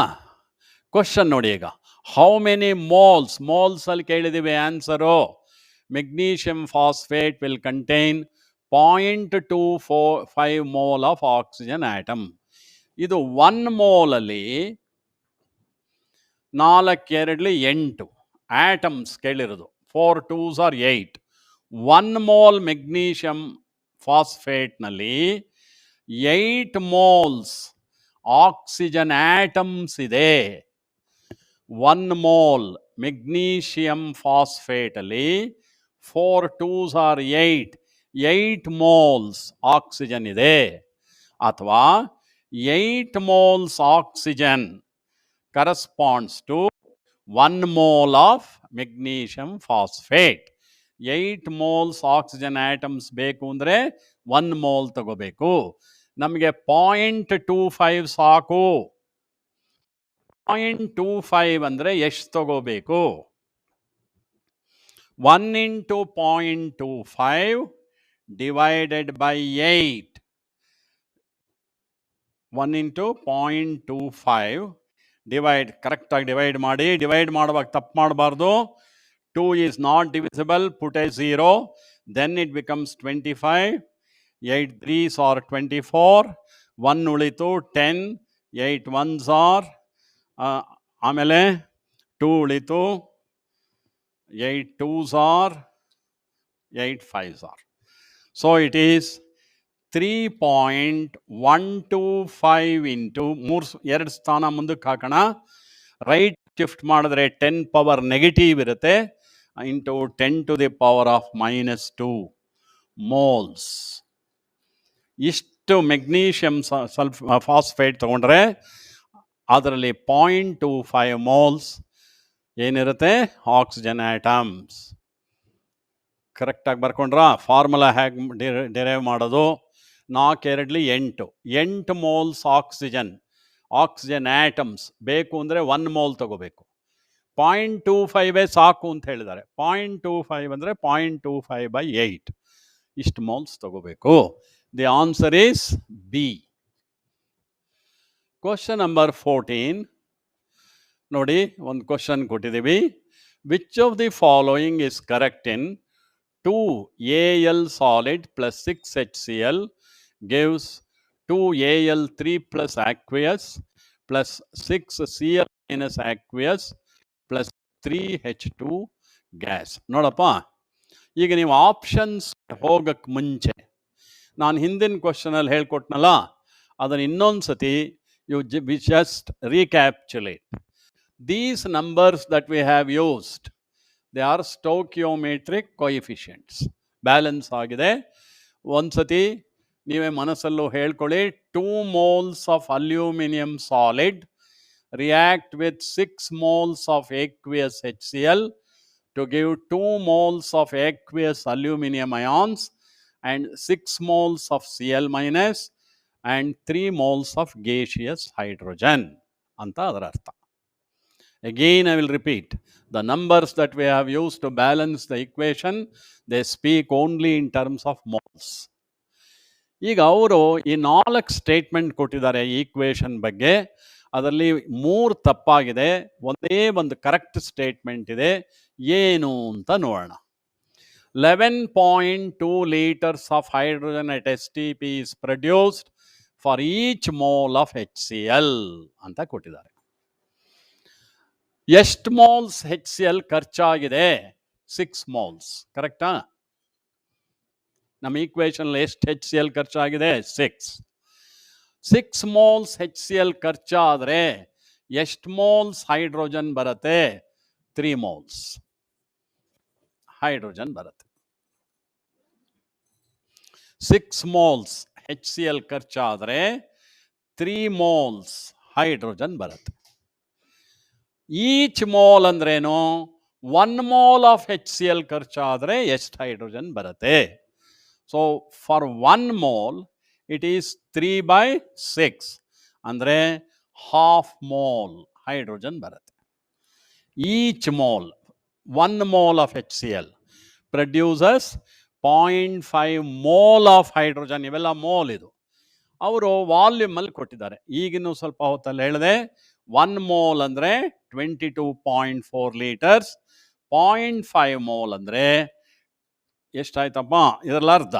ಕ್ವಶನ್ ನೋಡಿ ಈಗ, ಹೌ ಮೆನಿ ಮೋಲ್ಸ್? ಮೋಲ್ಸ್ ಅಲ್ಲಿ ಕೇಳಿದೀವಿ answer. Magnesium phosphate will contain 0.25 mole of oxygen atom. ಇದು 1 ಮೋಲಲ್ಲಿ 4 2 8 ಆಟಮ್ಸ್ ಕೇಳಿರೋದು. 4 2s are 8. 1 ಮೋಲ್ ಮೆಗ್ನೀಷಿಯಂ ಫಾಸ್ಫೇಟ್ನಲ್ಲಿ 8 moles ಆಕ್ಸಿಜನ್ ಆಟಮ್ಸ್ ಇದೆ. 1 ಮೋಲ್ ಮೆಗ್ನೀಷಿಯಂ ಫಾಸ್ಫೇಟ್ ಅಲ್ಲಿ 4 2s are 8 moles ಆಕ್ಸಿಜನ್ ಇದೆ. ಅಥವಾ 8 moles oxygen corresponds to 1 mole of magnesium phosphate. 8 moles oxygen atoms ಬೇಕು ಅಂದರೆ 1 mole ತಗೋಬೇಕು. ನಮಗೆ 0.25 ಸಾಕು. 0.25 ಅಂದರೆ ಎಷ್ಟು ತಗೋಬೇಕು? 1 into 0.25 divided by 8. 1 into 0.25 divide, ಕರೆಕ್ಟಾಗಿ ಡಿವೈಡ್ ಮಾಡಿ. ಡಿವೈಡ್ ಮಾಡುವಾಗ ತಪ್ಪು ಮಾಡಬಾರ್ದು. 2 is not divisible, put a 0, then it becomes 25. 8 3s are 24, 1 ಉಳಿತು 10, 8 1s are ಆಮೇಲೆ 2 ಉಳಿತು, 8 2s are, 8 5s are. So it is 3.125 into 2 ಸ್ಥಾನ ಮುಂದಕ್ಕೆ ಹಾಕೋಣ. ರೈಟ್ ಶಿಫ್ಟ್ ಮಾಡಿದ್ರೆ 10 ಪವರ್ ನೆಗೆಟಿವ್ ಇರುತ್ತೆ, into 10 to the power of -2 moles. ಇಷ್ಟು ಮೆಗ್ನೀಷಿಯಂ ಫಾಸ್ಫೇಟ್ ತಗೊಂಡ್ರೆ ಅದರಲ್ಲಿ 0.25 ಮೋಲ್ಸ್ ಏನಿರುತ್ತೆ? Oxygen atoms. ಕರೆಕ್ಟಾಗಿ ಬರ್ಕೊಂಡ್ರಾ? ಫಾರ್ಮುಲಾ ಹೇಗೆ ಡಿರೈವ್ ಮಾಡೋದು? 4 2 8 ಮೋಲ್ಸ್ ಆಕ್ಸಿಜನ್ ಆಟಮ್ಸ್ ಬೇಕು ಅಂದರೆ 1 mole ತಗೋಬೇಕು. 0.25 ಸಾಕು ಅಂತ ಹೇಳಿದ್ದಾರೆ. 0.25 ಅಂದರೆ 0.25/8 ಇಷ್ಟು ಮೋಲ್ಸ್ ತಗೋಬೇಕು. The answer is B. Question number 14 ನೋಡಿ, ಒಂದು ಕ್ವಶನ್ ಕೊಟ್ಟಿದ್ದೀವಿ. Which of the following is correct in 2 Al solid plus 6 HCl gives 2 Al3 plus aqueous plus 6 Cl minus aqueous plus 3 H2 gas. ನೋಡಪ್ಪ, ಈಗ ನೀವು ಆಪ್ಷನ್ಸ್ ಹೋಗಕ್ಕೆ ಮುಂಚೆ ನಾನು ಹಿಂದಿನ ಕ್ವಶನಲ್ಲಿ ಹೇಳ್ಕೊಟ್ನಲ್ಲ, ಅದನ್ನು ಇನ್ನೊಂದು ಸತಿ you just recapitulate. These numbers that we have used, they are stoichiometric coefficients. Balance ಆಗಿದೆ. ಒಂದ್ಸತಿ ನೀವೇ ಮನಸ್ಸಲ್ಲೂ ಹೇಳ್ಕೊಳ್ಳಿ. 2 moles of aluminum solid react with 6 moles of aqueous HCl to give 2 moles of aqueous aluminum ions and 6 moles of Cl minus and 3 moles of gaseous hydrogen ಅಂತ ಅದರ ಅರ್ಥ. Again, I will repeat. The numbers that we have used to balance the equation, they speak only in terms of moles. ಈಗ ಅವರು ಈ 4 statement ಕೊಟ್ಟಿದ್ದಾರೆ ಈ equation ಬಗ್ಗೆ. ಅದರಲ್ಲಿ 3 ತಪ್ಪಾಗಿದೆ, ಒಂದೇ ಒಂದು ಕರೆಕ್ಟ್ ಸ್ಟೇಟ್ಮೆಂಟ್ ಇದೆ. ಏನು ಅಂತ ನೋಡೋಣ. 11.2 liters of hydrogen at STP is produced for each mole of HCl ಅಂತ ಕೊಟ್ಟಿದ್ದಾರೆ. ಎಷ್ಟು ಮೋಲ್ಸ್ HCl ಖರ್ಚಾಗಿದೆ? 6 moles. ಕರೆಕ್ಟಾ? ನಮ್ಮ ಈಕ್ವೇಷನ್ ಎಷ್ಟು HCl ಖರ್ಚಾಗಿದೆ? 6 moles HCl ಖರ್ಚಾದರೆ ಎಷ್ಟು ಮೋಲ್ಸ್ ಹೈಡ್ರೋಜನ್ ಬರುತ್ತೆ? 3 moles ಹೈಡ್ರೋಜನ್ ಬರುತ್ತೆ. 6 moles HCl ಖರ್ಚಾದರೆ 3 moles ಹೈಡ್ರೋಜನ್ ಬರುತ್ತೆ. ಈಚ್ ಮೋಲ್ ಅಂದ್ರೇನು? 1 mole ಆಫ್ HCl ಖರ್ಚಾದರೆ ಎಷ್ಟು ಹೈಡ್ರೋಜನ್ ಬರುತ್ತೆ? So for 1 mole it is 3/6 ಅಂದರೆ ½ mole ಹೈಡ್ರೋಜನ್ ಬರುತ್ತೆ. Each mole 1 mole of HCl produces 0.5 mole of hydrogen. ಇವೆಲ್ಲ ಮೋಲ್. ಇದು ಅವರು ವಾಲ್ಯೂಮಲ್ಲಿ ಕೊಟ್ಟಿದ್ದಾರೆ. ಈಗಿನ್ನೂ ಸ್ವಲ್ಪ ಹೊತ್ತಲ್ಲಿ ಹೇಳಿದೆ. 1 mole ಅಂದರೆ 22.4 liters. 0.5 mole ಅಂದರೆ ಎಷ್ಟಾಯ್ತಪ್ಪ? ಇದರಲ್ಲಿ ಅರ್ಧ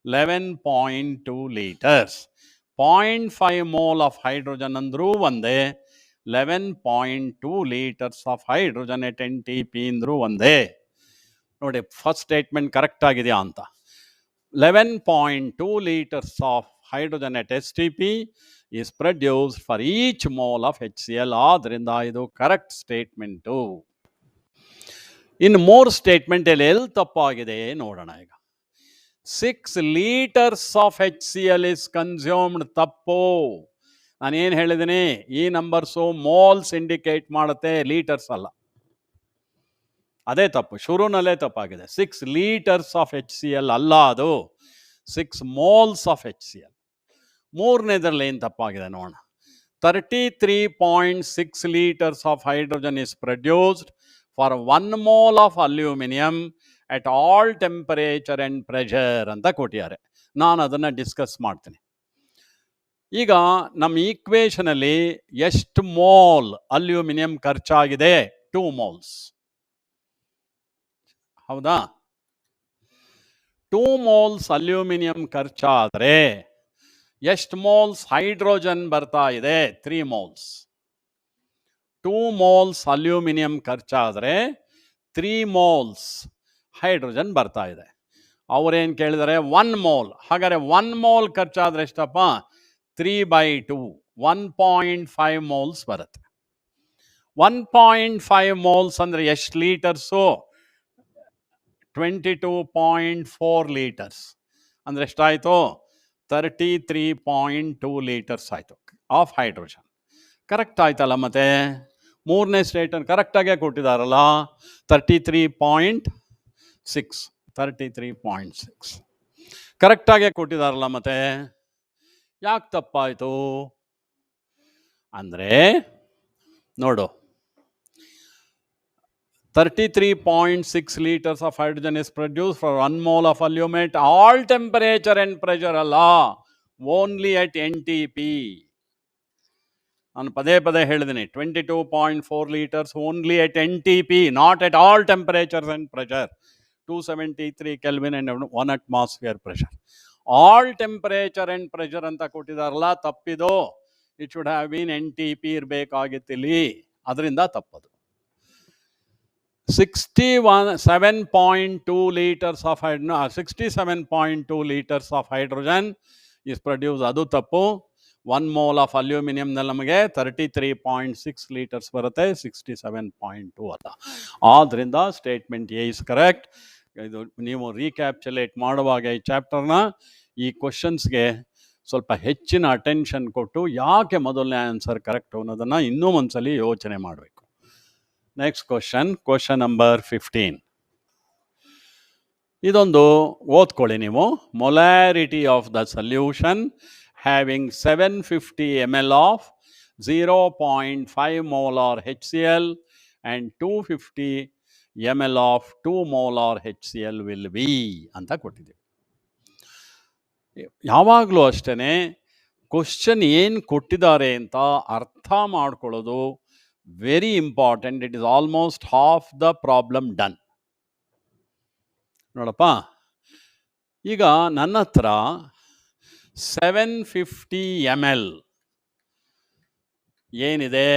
11.2 liters. 0.5 mole ಆಫ್ ಹೈಡ್ರೋಜನ್ ಅಂದರೂ ಒಂದೇ, 11.2 liters of hydrogen at NTP ಅಂದರೂ ಒಂದೇ. ನೋಡಿ, ಫಸ್ಟ್ ಸ್ಟೇಟ್ಮೆಂಟ್ ಕರೆಕ್ಟ್ ಆಗಿದೆಯಾ ಅಂತ. 11.2 liters of hydrogen at STP is produced for each mole of HCl. ಆದ್ರಿಂದ ಇದು ಕರೆಕ್ಟ್ ಸ್ಟೇಟ್ಮೆಂಟು. ಇನ್ನು 3 ಸ್ಟೇಟ್ಮೆಂಟ್ ಎಲ್ಲಿ ತಪ್ಪಾಗಿದೆ ನೋಡೋಣ. ಈಗ 6 liters of HCl is consumed. ತಪ್ಪು. ನಾನೇನು ಹೇಳಿದ್ದೀನಿ? ಈ ನಂಬರ್ಸು ಮೋಲ್ಸ್ ಇಂಡಿಕೇಟ್ ಮಾಡುತ್ತೆ, ಲೀಟರ್ಸ್ ಅಲ್ಲ. ಅದೇ ತಪ್ಪು, ಶುರುನಲ್ಲೇ ತಪ್ಪಾಗಿದೆ. 6 ಲೀಟರ್ಸ್ ಆಫ್ HCl ಅಲ್ಲ, ಅದು 6 moles ಆಫ್ HCl. ಮೂರನೇದ್ರಲ್ಲಿ ಏನು ತಪ್ಪಾಗಿದೆ ನೋಡೋಣ. 33.6 liters of hydrogen is produced for 1 mole of aluminum at all temperature and pressure ಅಂತ ಕೊಟ್ಟಿದ್ದಾರೆ. ನಾನು ಅದನ್ನು ಡಿಸ್ಕಸ್ ಮಾಡ್ತೀನಿ. ಈಗ ನಮ್ಮ ಈಕ್ವೇಷನಲ್ಲಿ ಎಷ್ಟು ಮೋಲ್ ಅಲ್ಯೂಮಿನಿಯಂ ಖರ್ಚಾಗಿದೆ? 2 moles. ಹೌದಾ? 2 moles ಅಲ್ಯೂಮಿನಿಯಂ ಖರ್ಚಾದರೆ ಎಷ್ಟು ಮೋಲ್ಸ್ ಹೈಡ್ರೋಜನ್ ಬರ್ತಾ ಇದೆ? 3 moles. 2 moles ಅಲ್ಯೂಮಿನಿಯಂ ಖರ್ಚಾದರೆ 3 moles ಹೈಡ್ರೋಜನ್ ಬರ್ತಾ ಇದೆ. ಅವರೇನು ಕೇಳಿದರೆ 1 mole. ಹಾಗಾದರೆ 1 mole ಖರ್ಚಾದರೆ ಎಷ್ಟಪ್ಪ? 3/2 1.5 moles ಬರುತ್ತೆ. 1.5 moles ಅಂದರೆ ಎಷ್ಟು ಲೀಟರ್ಸು? 22.4 ಲೀಟರ್ಸ್. ಅಂದರೆ ಎಷ್ಟಾಯಿತು? 33.2 ಲೀಟರ್ಸ್ ಆಯಿತು ಆಫ್ ಹೈಡ್ರೋಜನ್. ಕರೆಕ್ಟ್ ಆಯ್ತಲ್ಲ? ಮತ್ತೆ ಮೂರನೇ ಸ್ಟೇಟನ್ನು ಕರೆಕ್ಟಾಗೇ ಕೊಟ್ಟಿದ್ದಾರಲ್ಲ, 33.6 ಕರೆಕ್ಟಾಗೇ ಕೊಟ್ಟಿದ್ದಾರಲ್ಲ, ಮತ್ತೆ ಯಾಕೆ ತಪ್ಪಾಯಿತು ಅಂದರೆ ನೋಡು, 33.6 liters of hydrogen is produced for 1 mole of aluminum at all temperature and pressure ಅಲ್ಲ, ಓನ್ಲಿ at NTP. ನಾನು ಪದೇ ಪದೇ ಹೇಳಿದ್ದೀನಿ, 22.4 liters only at NTP, not at all temperatures and pressure. 273 Kelvin and 1 atmosphere pressure. All temperature and pressure ಅಂತ ಕೊಟ್ಟಿದ್ದಾರಲ್ಲ, ತಪ್ಪಿದು. It should have been NTP ಇರಬೇಕಾಗಿತ್ತಿಲ್ಲಿ, ಅದರಿಂದ ತಪ್ಪದು. 67.2 liters of hydrogen, 67.2 liters of hydrogen is produced, ಅದು ತಪ್ಪು. 1 mole of ಅಲ್ಯೂಮಿನಿಯಂನಲ್ಲಿ ನಮಗೆ 33.6 liters ಬರುತ್ತೆ, 67.2 ಅಲ್ಲ. ಆದ್ದರಿಂದ ಸ್ಟೇಟ್ಮೆಂಟ್ ಎ ಇಸ್ ಕರೆಕ್ಟ್. ಇದು ನೀವು ರೀಕ್ಯಾಪ್ಚುಲೇಟ್ ಮಾಡುವಾಗ ಈ ಚಾಪ್ಟರ್ನ ಈ ಕ್ವಶನ್ಸ್ಗೆ ಸ್ವಲ್ಪ ಹೆಚ್ಚಿನ ಅಟೆನ್ಷನ್ ಕೊಟ್ಟು ಯಾಕೆ ಮೊದಲನೇ ಆನ್ಸರ್ ಕರೆಕ್ಟ್ ಅನ್ನೋದನ್ನು ಇನ್ನೂ ಒಂದ್ಸಲಿ ಯೋಚನೆ ಮಾಡಬೇಕು. Next question number 15. ಇದೊಂದು ಓದ್ಕೊಳ್ಳಿ ನೀವು. Molarity of the solution having 750 ml of 0.5 molar HCl and 250 ml of 2 molar HCl will be ಅಂತ ಕೊಟ್ಟಿದ್ದೀವಿ. ಯಾವಾಗಲೂ ಅಷ್ಟೇ ಕ್ವಶನ್ ಏನು ಕೊಟ್ಟಿದ್ದಾರೆ ಅಂತ ಅರ್ಥ ಮಾಡ್ಕೊಳ್ಳೋದು very important. It is almost half the problem done. ನೋಡಪ್ಪ, ಈಗ ನನ್ನ ಹತ್ರ 750 ml ಏನಿದೆ,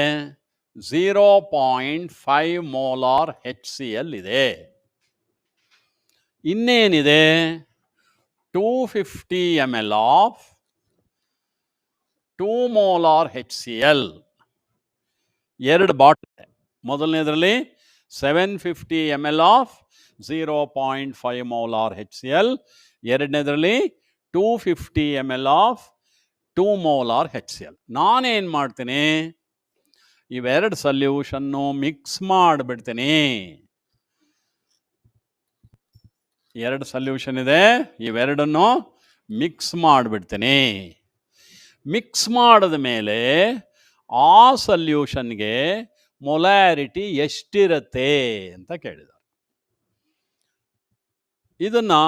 0.5 molar HCl ಇದೆ. ಇನ್ನೇನಿದೆ, 250 ml of 2 molar HCl. 2 bottle. ಮೊದಲನೇದರಲ್ಲಿ 750 ml ಆಫ್ 0.5 molar HCl, ಎರಡನೇದರಲ್ಲಿ 250 ml ಆಫ್ 2 molar HCl. ನಾನೇನು ಮಾಡ್ತೀನಿ, ಇವೆರಡು ಸೊಲ್ಯೂಷನ್ನು ಮಿಕ್ಸ್ ಮಾಡಿಬಿಡ್ತೀನಿ. 2 ಸೊಲ್ಯೂಷನ್ ಇದೆ, ಇವೆರಡನ್ನು ಮಿಕ್ಸ್ ಮಾಡಿಬಿಡ್ತೀನಿ. ಮಿಕ್ಸ್ ಮಾಡಿದ ಮೇಲೆ ಆ ಸೊಲ್ಯೂಷನ್ಗೆ ಮೊಲಾರಿಟಿ ಎಷ್ಟಿರುತ್ತೆ ಅಂತ ಕೇಳಿದ್ದಾರೆ. ಇದನ್ನು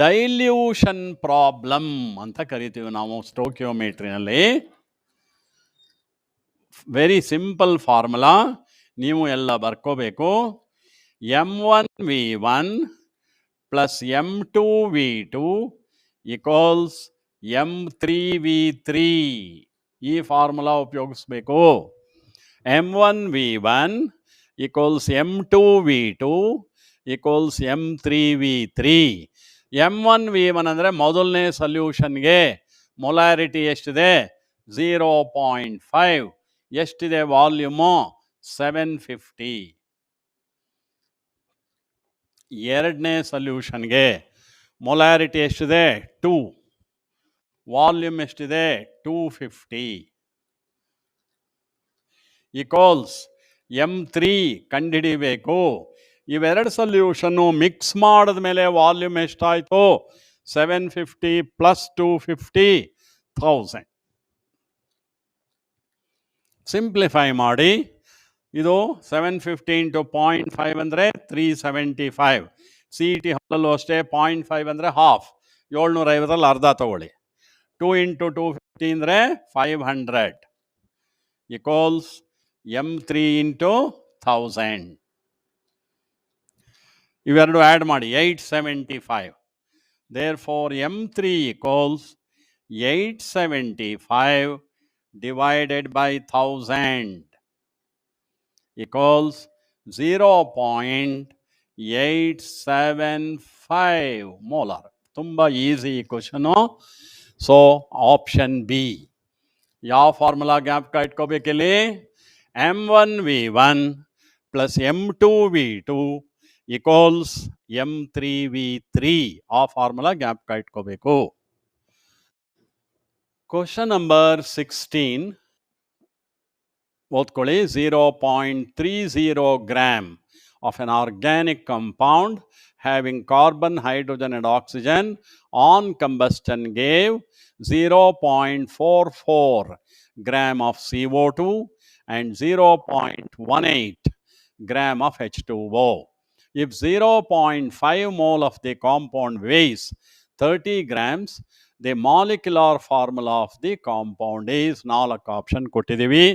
ಡೈಲ್ಯೂಷನ್ ಪ್ರಾಬ್ಲಮ್ ಅಂತ ಕರಿತೀವಿ ನಾವು ಸ್ಟೋಕಿಯೋಮೆಟ್ರಿನಲ್ಲಿ. ವೆರಿ ಸಿಂಪಲ್ ಫಾರ್ಮುಲಾ, ನೀವು ಎಲ್ಲ ಬರ್ಕೋಬೇಕು. M1V1 plus M2V2 equals M3V3. ಈ formula ಉಪಯೋಗಿಸ್ಬೇಕು. M1V1 equals M2V2 equals M3V3. M1V1 ಅಂದರೆ ಮೊದಲನೇ ಸೊಲ್ಯೂಷನ್ಗೆ ಮೊಲಾರಿಟಿ ಎಷ್ಟಿದೆ? 0.5. ಎಷ್ಟಿದೆ ವಾಲ್ಯೂಮು? 750. ಎರಡನೇ ಸೊಲ್ಯೂಷನ್ಗೆ ಮೊಲಾರಿಟಿ ಎಷ್ಟಿದೆ? 2. ವಾಲ್ಯೂಮ್ ಎಷ್ಟಿದೆ? 250. ಈಕ್ವಲ್ಸ್ M3 ಕಂಡುಹಿಡಿಬೇಕು. ಇವೆರಡು ಸೊಲ್ಯೂಷನ್ನು ಮಿಕ್ಸ್ ಮಾಡಿದ ಮೇಲೆ ವಾಲ್ಯೂಮ್ ಎಷ್ಟಾಯಿತು? 750 ಪ್ಲಸ್ 250 1000. ಸಿಂಪ್ಲಿಫೈ ಮಾಡಿ. ಇದು 750 ಇಂಟು 0.5 ಅಂದರೆ 375. CET ಹಾಲಲ್ಲೂ ಅಷ್ಟೇ 0.5 ಅಂದರೆ ಹಾಫ್, 750 ಅರ್ಧ ತಗೊಳ್ಳಿ. 2 ಇಂಟು 250 ಅಂದರೆ 500 ಈಕ್ವಲ್ಸ್ M3 ಇಂಟು 1000. ಇವೆರಡು ಆ್ಯಡ್ ಮಾಡಿ 875. Therefore M3 equals 875 divided by 1000 equals 0.875 molar. ತುಂಬ easy question. So option B. ಯಾವ ಫಾರ್ಮುಲಾ ಜ್ಞಾಪಕ ಇಟ್ಕೋಬೇಕಿಲ್ಲಿ? M1V1 plus M2V2 equals M3V3. ಆ ಫಾರ್ಮುಲಾ ಜ್ಞಾಪಕ ಇಟ್ಕೋಬೇಕು. ಕ್ವಶನ್ ನಂಬರ್ 16 ಓದ್ಕೊಳ್ಳಿ. 0.30 gram of an organic compound having carbon, hydrogen and oxygen on combustion gave 0.44 gram of CO2 and 0.18 gram of H2O. If 0.5 mole of the compound weighs 30 grams, the molecular formula of the compound is. 4 option ಕೊಟ್ಟಿದ್ದೀವಿ.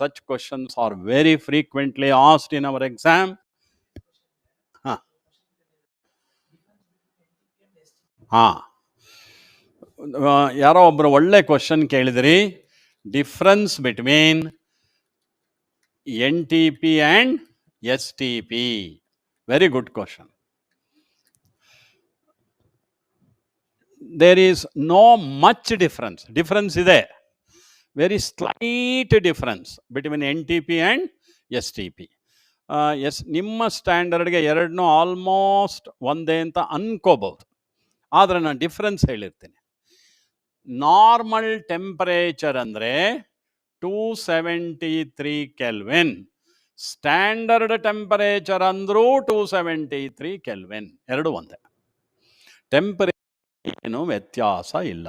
Such questions are very frequently asked in our exam. ಯಾರೋ ಒಬ್ಬರು ಒಳ್ಳೆ question ಕೇಳಿದ್ರಿ. Difference between NTP and STP. Very good question. There is no much difference. Difference ಇದೆ, very slight difference between NTP and STP. ನಿಮ್ಮ ಸ್ಟ್ಯಾಂಡರ್ಡ್ಗೆ ಎರಡನ್ನೂ almost ಒಂದೇ ಅಂತ ಅನ್ಕೋಬಹುದು. ಆದರೆ ನಾನು ಡಿಫ್ರೆನ್ಸ್ ಹೇಳಿರ್ತೀನಿ. ನಾರ್ಮಲ್ ಟೆಂಪರೇಚರ್ ಅಂದರೆ 273 ಕೆಲ್ವಿನ್. ಸ್ಟ್ಯಾಂಡರ್ಡ್ ಟೆಂಪರೇಚರ್ ಅಂದರೂ 273 ಕೆಲ್ವಿನ್. ಎರಡು ಒಂದೇ. ಟೆಂಪರೇಚರ್ ಏನು ವ್ಯತ್ಯಾಸ ಇಲ್ಲ.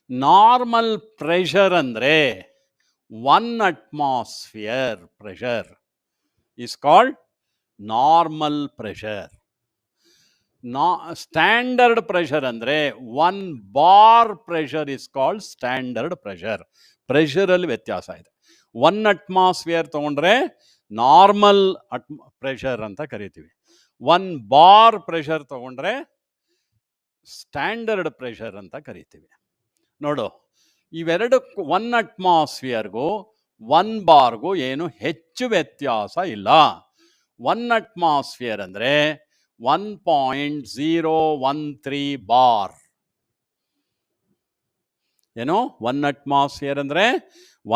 ನಾರ್ಮಲ್ ಪ್ರೆಷರ್ ಅಂದರೆ 1 atmosphere pressure is called normal pressure. Standard pressure ಅಂದರೆ 1 bar pressure is called standard pressure. ಪ್ರೆಷರಲ್ಲಿ ವ್ಯತ್ಯಾಸ ಇದೆ. 1 atmosphere ತಗೊಂಡ್ರೆ ನಾರ್ಮಲ್ ಪ್ರೆಷರ್ ಅಂತ ಕರಿತೀವಿ. 1 bar ಪ್ರೆಷರ್ ತಗೊಂಡ್ರೆ ಸ್ಟ್ಯಾಂಡರ್ಡ್ ಪ್ರೆಷರ್ ಅಂತ ಕರಿತೀವಿ. ನೋಡು, ಇವೆರಡು 1 atmosphereಗೂ 1 barಗೂ ಏನು ಹೆಚ್ಚು ವ್ಯತ್ಯಾಸ ಇಲ್ಲ. 1 atmosphere ಅಂದರೆ 1.013 bar. ಏನು 1 atmosphere ಅಂದರೆ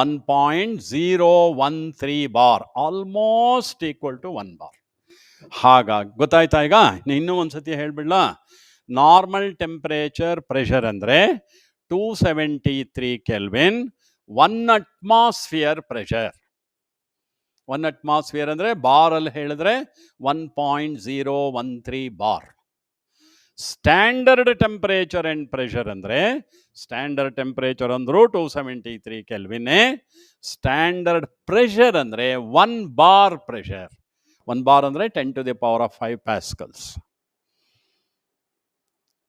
1.013 bar, almost equal to 1 bar. ಹಾಗಾಗಿ ಗೊತ್ತಾಯ್ತಾ? ಈಗ ಇನ್ನೂ ಒಂದ್ಸತಿ ಹೇಳ್ಬಿಡ್ಲಾ? ನಾರ್ಮಲ್ ಟೆಂಪರೇಚರ್ ಪ್ರೆಷರ್ ಅಂದರೆ 273 ಕೆಲ್ವಿನ್. 1 atmosphere ಪ್ರೆಷರ್, 1 atmosphere ಅಂದರೆ ಬಾರಲ್ಲಿ ಹೇಳಿದ್ರೆ 1.013 bar. Standard temperature and pressure ಅಂದರೆ ಸ್ಟ್ಯಾಂಡರ್ಡ್ ಟೆಂಪರೇಚರ್ ಅಂದರೂ 273 ಕೆಲ್ವಿನ್ನೇ. ಸ್ಟ್ಯಾಂಡರ್ಡ್ ಪ್ರೆಷರ್ ಅಂದರೆ 1 bar ಪ್ರೆಷರ್. 1 bar ಅಂದರೆ 10⁵ pascals.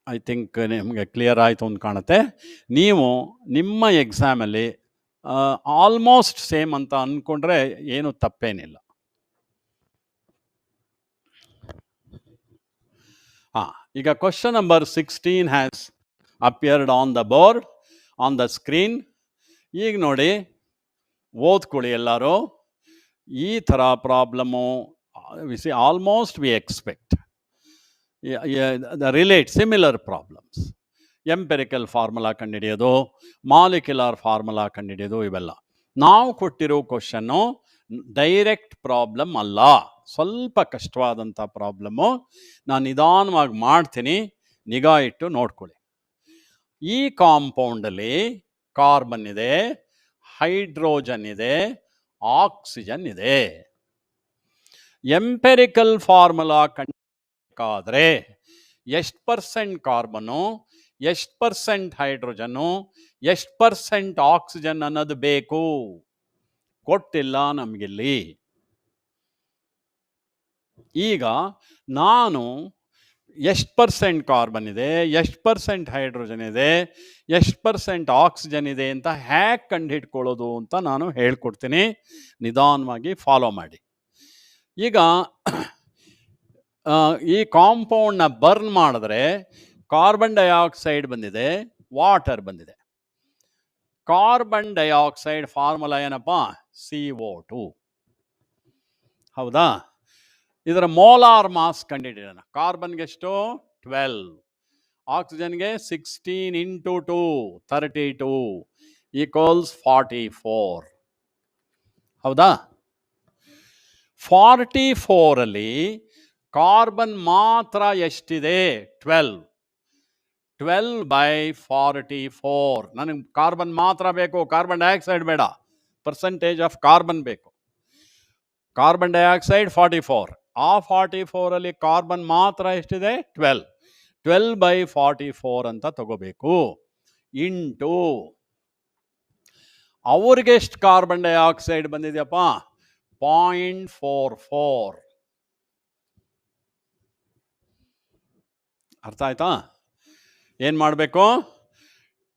ಐ ಥಿಂಕ್ ನಿಮಗೆ ಕ್ಲಿಯರ್ ಆಯಿತು ಅಂತ ಕಾಣುತ್ತೆ. ನೀವು ನಿಮ್ಮ ಎಕ್ಸಾಮಲ್ಲಿ ಆಲ್ಮೋಸ್ಟ್ ಸೇಮ್ ಅಂತ ಅಂದ್ಕೊಂಡ್ರೆ ಏನು ತಪ್ಪೇನಿಲ್ಲ. ಈಗ question number 16 has appeared on the board, on the screen. ಈಗ ನೋಡಿ, ಓದ್ಕೊಳ್ಳಿ ಎಲ್ಲರೂ. ಈ ಥರ problem almost we expect relate similar problems. Empirical formula ಕಂಡುಹಿಡಿಯೋದು, ಮಾಲಿಕ್ಯುಲರ್ ಫಾರ್ಮುಲಾ ಕಂಡುಹಿಡಿಯೋದು, ಇವೆಲ್ಲ. ನಾವು ಕೊಟ್ಟಿರೋ ಕ್ವಶನ್ನು ಡೈರೆಕ್ಟ್ ಪ್ರಾಬ್ಲಮ್ ಅಲ್ಲ, ಸ್ವಲ್ಪ ಕಷ್ಟವಾದಂಥ ಪ್ರಾಬ್ಲಮ್ಮು. ನಾನು ನಿಧಾನವಾಗಿ ಮಾಡ್ತೀನಿ, ನಿಗಾ ಇಟ್ಟು ನೋಡ್ಕೊಳ್ಳಿ. ಈ ಕಾಂಪೌಂಡಲ್ಲಿ ಕಾರ್ಬನ್ ಇದೆ, ಹೈಡ್ರೋಜನ್ ಇದೆ, ಆಕ್ಸಿಜನ್ ಇದೆ. ಎಂಪೆರಿಕಲ್ ಫಾರ್ಮುಲಾ ಕಂಡುಹಿಡಿಯಬೇಕಾದ್ರೆ ಎಷ್ಟು ಪರ್ಸೆಂಟ್ ಕಾರ್ಬನ್ನು, ಎಷ್ಟು ಪರ್ಸೆಂಟ್ ಹೈಡ್ರೋಜನ್ನು, ಎಷ್ಟು ಪರ್ಸೆಂಟ್ ಆಕ್ಸಿಜನ್ ಅನ್ನೋದು ಬೇಕು, ಕೊಟ್ಟಿಲ್ಲ ನಮಗಿಲ್ಲಿ. ಈಗ ನಾನು ಎಷ್ಟು ಪರ್ಸೆಂಟ್ ಕಾರ್ಬನ್ ಇದೆ, ಎಷ್ಟು ಪರ್ಸೆಂಟ್ ಹೈಡ್ರೋಜನ್ ಇದೆ, ಎಷ್ಟು ಪರ್ಸೆಂಟ್ ಆಕ್ಸಿಜನ್ ಇದೆ ಅಂತ ಹ್ಯಾಕ್ ಕಂಡುಹಿಡ್ಕೊಳ್ಳೋದು ಅಂತ ನಾನು ಹೇಳ್ಕೊಡ್ತೀನಿ. ನಿಧಾನವಾಗಿ ಫಾಲೋ ಮಾಡಿ. ಈಗ ಈ ಕಾಂಪೌಂಡ್ನ ಬರ್ನ್ ಮಾಡಿದ್ರೆ ಕಾರ್ಬನ್ ಡೈಆಕ್ಸೈಡ್ ಬಂದಿದೆ, ವಾಟರ್ ಬಂದಿದೆ. ಕಾರ್ಬನ್ ಡೈಆಕ್ಸೈಡ್ ಫಾರ್ಮುಲಾ ಏನಪ್ಪ? CO2. ಹೌದಾ? ಇದರ ಮೋಲಾರ್ ಮಾಸ್ ಕಂಡುಹಿಡಿಯೋಣ. ಕಾರ್ಬನ್ಗೆ ಎಷ್ಟು? 12, ಆಕ್ಸಿಜನ್ಗೆ 16 × 2 32 ಈಕ್ವಲ್ಸ್ 44. ಹೌದಾ? 44 ಅಲ್ಲಿ ಕಾರ್ಬನ್ ಮಾತ್ರ ಎಷ್ಟಿದೆ? 12. 12/44. ನನಗೆ ಕಾರ್ಬನ್ ಮಾತ್ರ ಬೇಕು, ಕಾರ್ಬನ್ ಡೈಆಕ್ಸೈಡ್ ಬೇಡ. ಪರ್ಸೆಂಟೇಜ್ ಆಫ್ ಕಾರ್ಬನ್ ಬೇಕು. Carbon dioxide 44. ಆ 44 ಅಲ್ಲಿ ಕಾರ್ಬನ್ ಮಾತ್ರ ಎಷ್ಟಿದೆ? 12. 12/44 ಅಂತ ತಗೋಬೇಕು. ಇಂಟು ಅವ್ರಿಗೆ ಎಷ್ಟು ಕಾರ್ಬನ್ ಡೈಆಕ್ಸೈಡ್ ಬಂದಿದೆಯಪ್ಪ? 0.44. ಅರ್ಥ ಆಯ್ತಾ? ಏನು ಮಾಡಬೇಕು?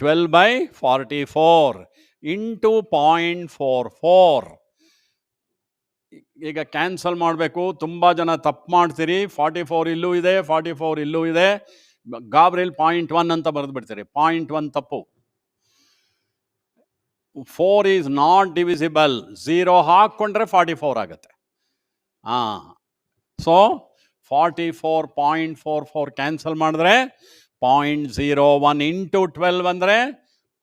12/44 ಇಂಟು 0.44. ಈಗ ಕ್ಯಾನ್ಸಲ್ ಮಾಡಬೇಕು. ತುಂಬ ಜನ ತಪ್ಪು ಮಾಡ್ತೀರಿ. 44 ಇಲ್ಲೂ ಇದೆ, 44 ಇಲ್ಲೂ ಇದೆ. ಗಾಬ್ರಿಲ್ 0.1 ಅಂತ ಬರೆದು ಬಿಡ್ತೀರಿ. 0.1 ತಪ್ಪು. 4 ಈಸ್ ನಾಟ್ ಡಿವಿಸಿಬಲ್. 0 ಹಾಕ್ಕೊಂಡ್ರೆ 44 ಆಗುತ್ತೆ. ಸೊ 44.44 ಕ್ಯಾನ್ಸಲ್ ಮಾಡಿದ್ರೆ 0.01 ಇಂಟು 12 ಅಂದರೆ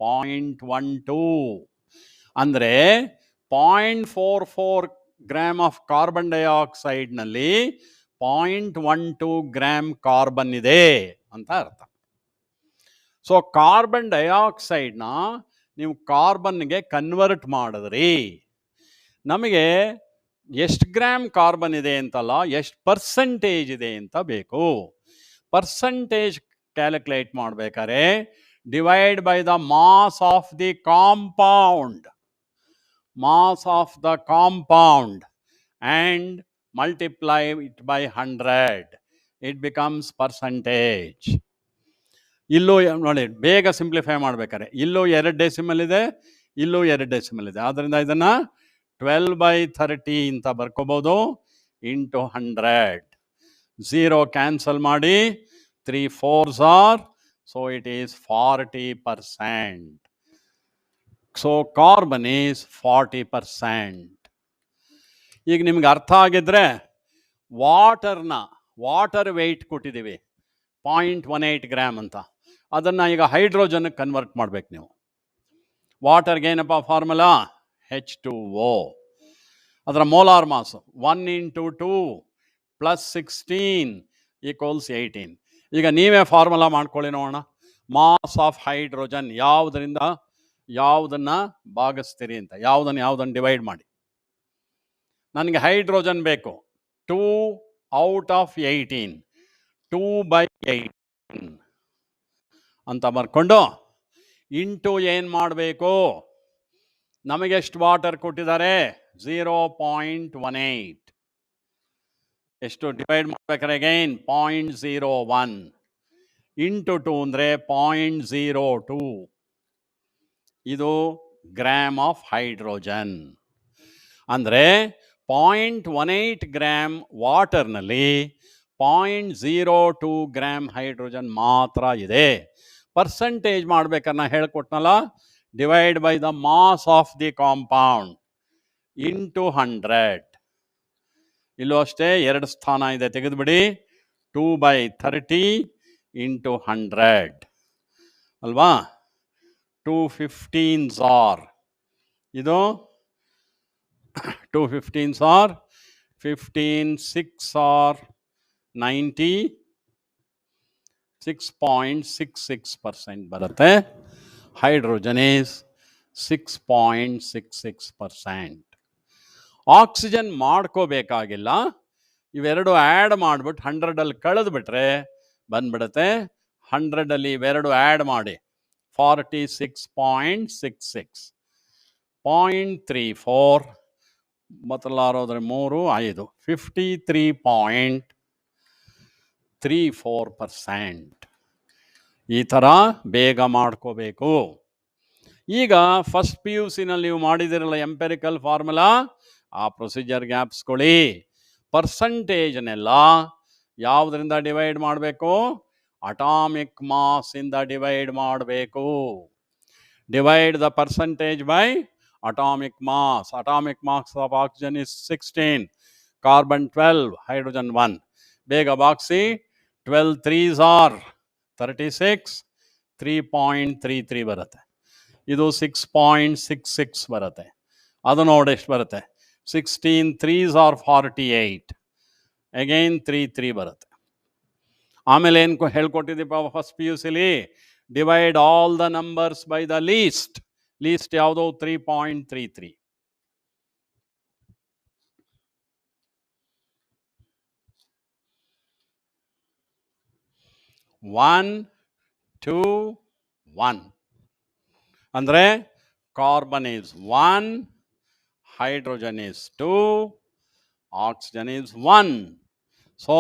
0.12. ಅಂದರೆ 0.44 ಗ್ರಾಮ್ ಆಫ್ ಕಾರ್ಬನ್ ಡೈಆಕ್ಸೈಡ್ನಲ್ಲಿ 0.12 ಗ್ರಾಮ್ ಕಾರ್ಬನ್ ಇದೆ ಅಂತ ಅರ್ಥ. ಸೊ ಕಾರ್ಬನ್ ಡೈಆಕ್ಸೈಡ್ನ ನೀವು ಕಾರ್ಬನ್ಗೆ ಕನ್ವರ್ಟ್ ಮಾಡಿದ್ರಿ, ನಮಗೆ ಎಷ್ಟು ಗ್ರಾಮ್ ಕಾರ್ಬನ್ ಇದೆ ಅಂತಲ್ಲ, ಎಷ್ಟು ಪರ್ಸೆಂಟೇಜ್ ಇದೆ ಅಂತ ಬೇಕು. ಪರ್ಸೆಂಟೇಜ್ ಕ್ಯಾಲ್ಕುಲೇಟ್ ಮಾಡಬೇಕಾದ್ರೆ divide by the mass of the compound, mass of the compound and multiply it by 100. It becomes percentage. ಇಲ್ಲೂ ನೋಡಿ, ಬೇಗ ಸಿಂಪ್ಲಿಫೈ ಮಾಡಬೇಕಾದ್ರೆ ಇಲ್ಲೂ 2 ಡೆಸಿಮಲ್ ಇದೆ, ಇಲ್ಲೂ 2 ಡೆಸಿಮಲ್ ಇದೆ. ಆದ್ದರಿಂದ ಇದನ್ನು 12/30 ಅಂತ ಬರ್ಕೋಬೋದು. ಇಂಟು 100. 0 ಕ್ಯಾನ್ಸಲ್ ಮಾಡಿ, 3 4s are, so it is 40%. So carbon is 40%. ಈಗ ನಿಮ್ಗೆ ಅರ್ಥ ಆಗಿದ್ರೆ ವಾಟರ್ ವೆಯ್ಟ್ ಕೊಟ್ಟಿದ್ದೀವಿ 0.18 ಗ್ರಾಮ್ ಅಂತ. ಅದನ್ನು ಈಗ ಹೈಡ್ರೋಜನ್ಗೆ ಕನ್ವರ್ಟ್ ಮಾಡ್ಬೇಕು ನೀವು. ವಾಟರ್ಗೆ ಏನಪ್ಪ ಫಾರ್ಮುಲಾ? H2O. ಅದರ ಮೋಲಾರ್ ಮಾಸು 1 × 2 + 16 = 18. ಈಗ ನೀವೇ ಫಾರ್ಮುಲಾ ಮಾಡ್ಕೊಳ್ಳಿ ನೋಡೋಣ. ಮಾಸ್ ಆಫ್ ಹೈಡ್ರೋಜನ್ ಯಾವುದನ್ನು ಭಾಗಿಸ್ತೀರಿ ಅಂತ, ಯಾವುದನ್ನು ಡಿವೈಡ್ ಮಾಡಿ. ನನಗೆ ಹೈಡ್ರೋಜನ್ ಬೇಕು 2 ಔಟ್ ಆಫ್ 18, 2/18 ಅಂತ ಬರ್ಕೊಂಡು ಇಂಟು ಏನು ಮಾಡಬೇಕು? ನಮಗೆಷ್ಟು ವಾಟರ್ ಕೊಟ್ಟಿದ್ದಾರೆ? 0.18. ಎಷ್ಟು ಡಿವೈಡ್ ಮಾಡ್ಬೇಕಾದ್ರೆ ಅಗೈನ್ 0.01 ಇಂಟು 2 ಅಂದರೆ 0.02. ಇದು ಗ್ರಾಮ್ ಆಫ್ ಹೈಡ್ರೋಜನ್. ಅಂದರೆ 0.18 ಗ್ರಾಮ್ ವಾಟರ್ನಲ್ಲಿ 0.02 ಗ್ರಾಮ್ ಹೈಡ್ರೋಜನ್ ಮಾತ್ರ ಇದೆ. ಪರ್ಸೆಂಟೇಜ್ ಮಾಡ್ಬೇಕನ್ನ ಹೇಳ್ಕೊಟ್ನಲ್ಲ, divide by the mass of the compound into 100. ಇಲ್ಲೂ ಅಷ್ಟೇ 2 ಸ್ಥಾನ ಇದೆ, ತೆಗೆದುಬಿಡಿ. 2/30 ಇಂಟು 100 ಅಲ್ವಾ? 2 15s are, ಇದು 2 15s are 15, 6 are 90, 6.66% ಬರುತ್ತೆ. Hydrogen is 6.66%. ಆಕ್ಸಿಜನ್ ಮಾಡ್ಕೋಬೇಕಾಗಿಲ್ಲ, ಇವೆರಡು ಆ್ಯಡ್ ಮಾಡಿಬಿಟ್ಟು 100 ಕಳೆದ್ಬಿಟ್ರೆ ಬಂದ್ಬಿಡುತ್ತೆ. 100 ಇವೆರಡು ಆ್ಯಡ್ ಮಾಡಿ 46.66, 0.34 ಮೊದಲಾರೋದ್ರೆ 3 5 53.34%. ಈ ಥರ ಬೇಗ ಮಾಡ್ಕೋಬೇಕು. ಈಗ ಫಸ್ಟ್ PUC ನಲ್ಲಿ ನೀವು ಮಾಡಿದಿರಲ್ಲ ಎಂಪೆರಿಕಲ್ ಫಾರ್ಮುಲಾ, ಆ ಪ್ರೊಸೀಜರ್ ಗ್ಯಾಪ್ಸ್ಕೊಳ್ಳಿ. ಪರ್ಸಂಟೇಜ್ನೆಲ್ಲ ಯಾವುದರಿಂದ ಡಿವೈಡ್ ಮಾಡಬೇಕು? ಅಟಾಮಿಕ್ ಮಾಸ್ ಇಂದ ಡಿವೈಡ್ ಮಾಡಬೇಕು. Divide the percentage by atomic mass. Atomic mass of oxygen is 16, carbon 12, hydrogen 1. ಬೇಗ ಬಾಕ್ಸಿ. 12 3s are 36, 3.33 ಬರುತ್ತೆ. ಇದು 6.66 ಬರುತ್ತೆ. ಅದು ನೋಡಿ ಎಷ್ಟು ಬರುತ್ತೆ? 16 3s are 48, ಅಗೈನ್ 3 ಬರುತ್ತೆ. ಆಮೇಲೆ ಏನು ಹೇಳ್ಕೊಟ್ಟಿದ್ದೀಪ ಫಸ್ಟ್ PUCಲಿ? Divide all the numbers by the least. Least ಯಾವುದು? 3.33. 1 2 1 ಅಂದರೆ carbon is 1, hydrogen is 2, oxygen is 1. So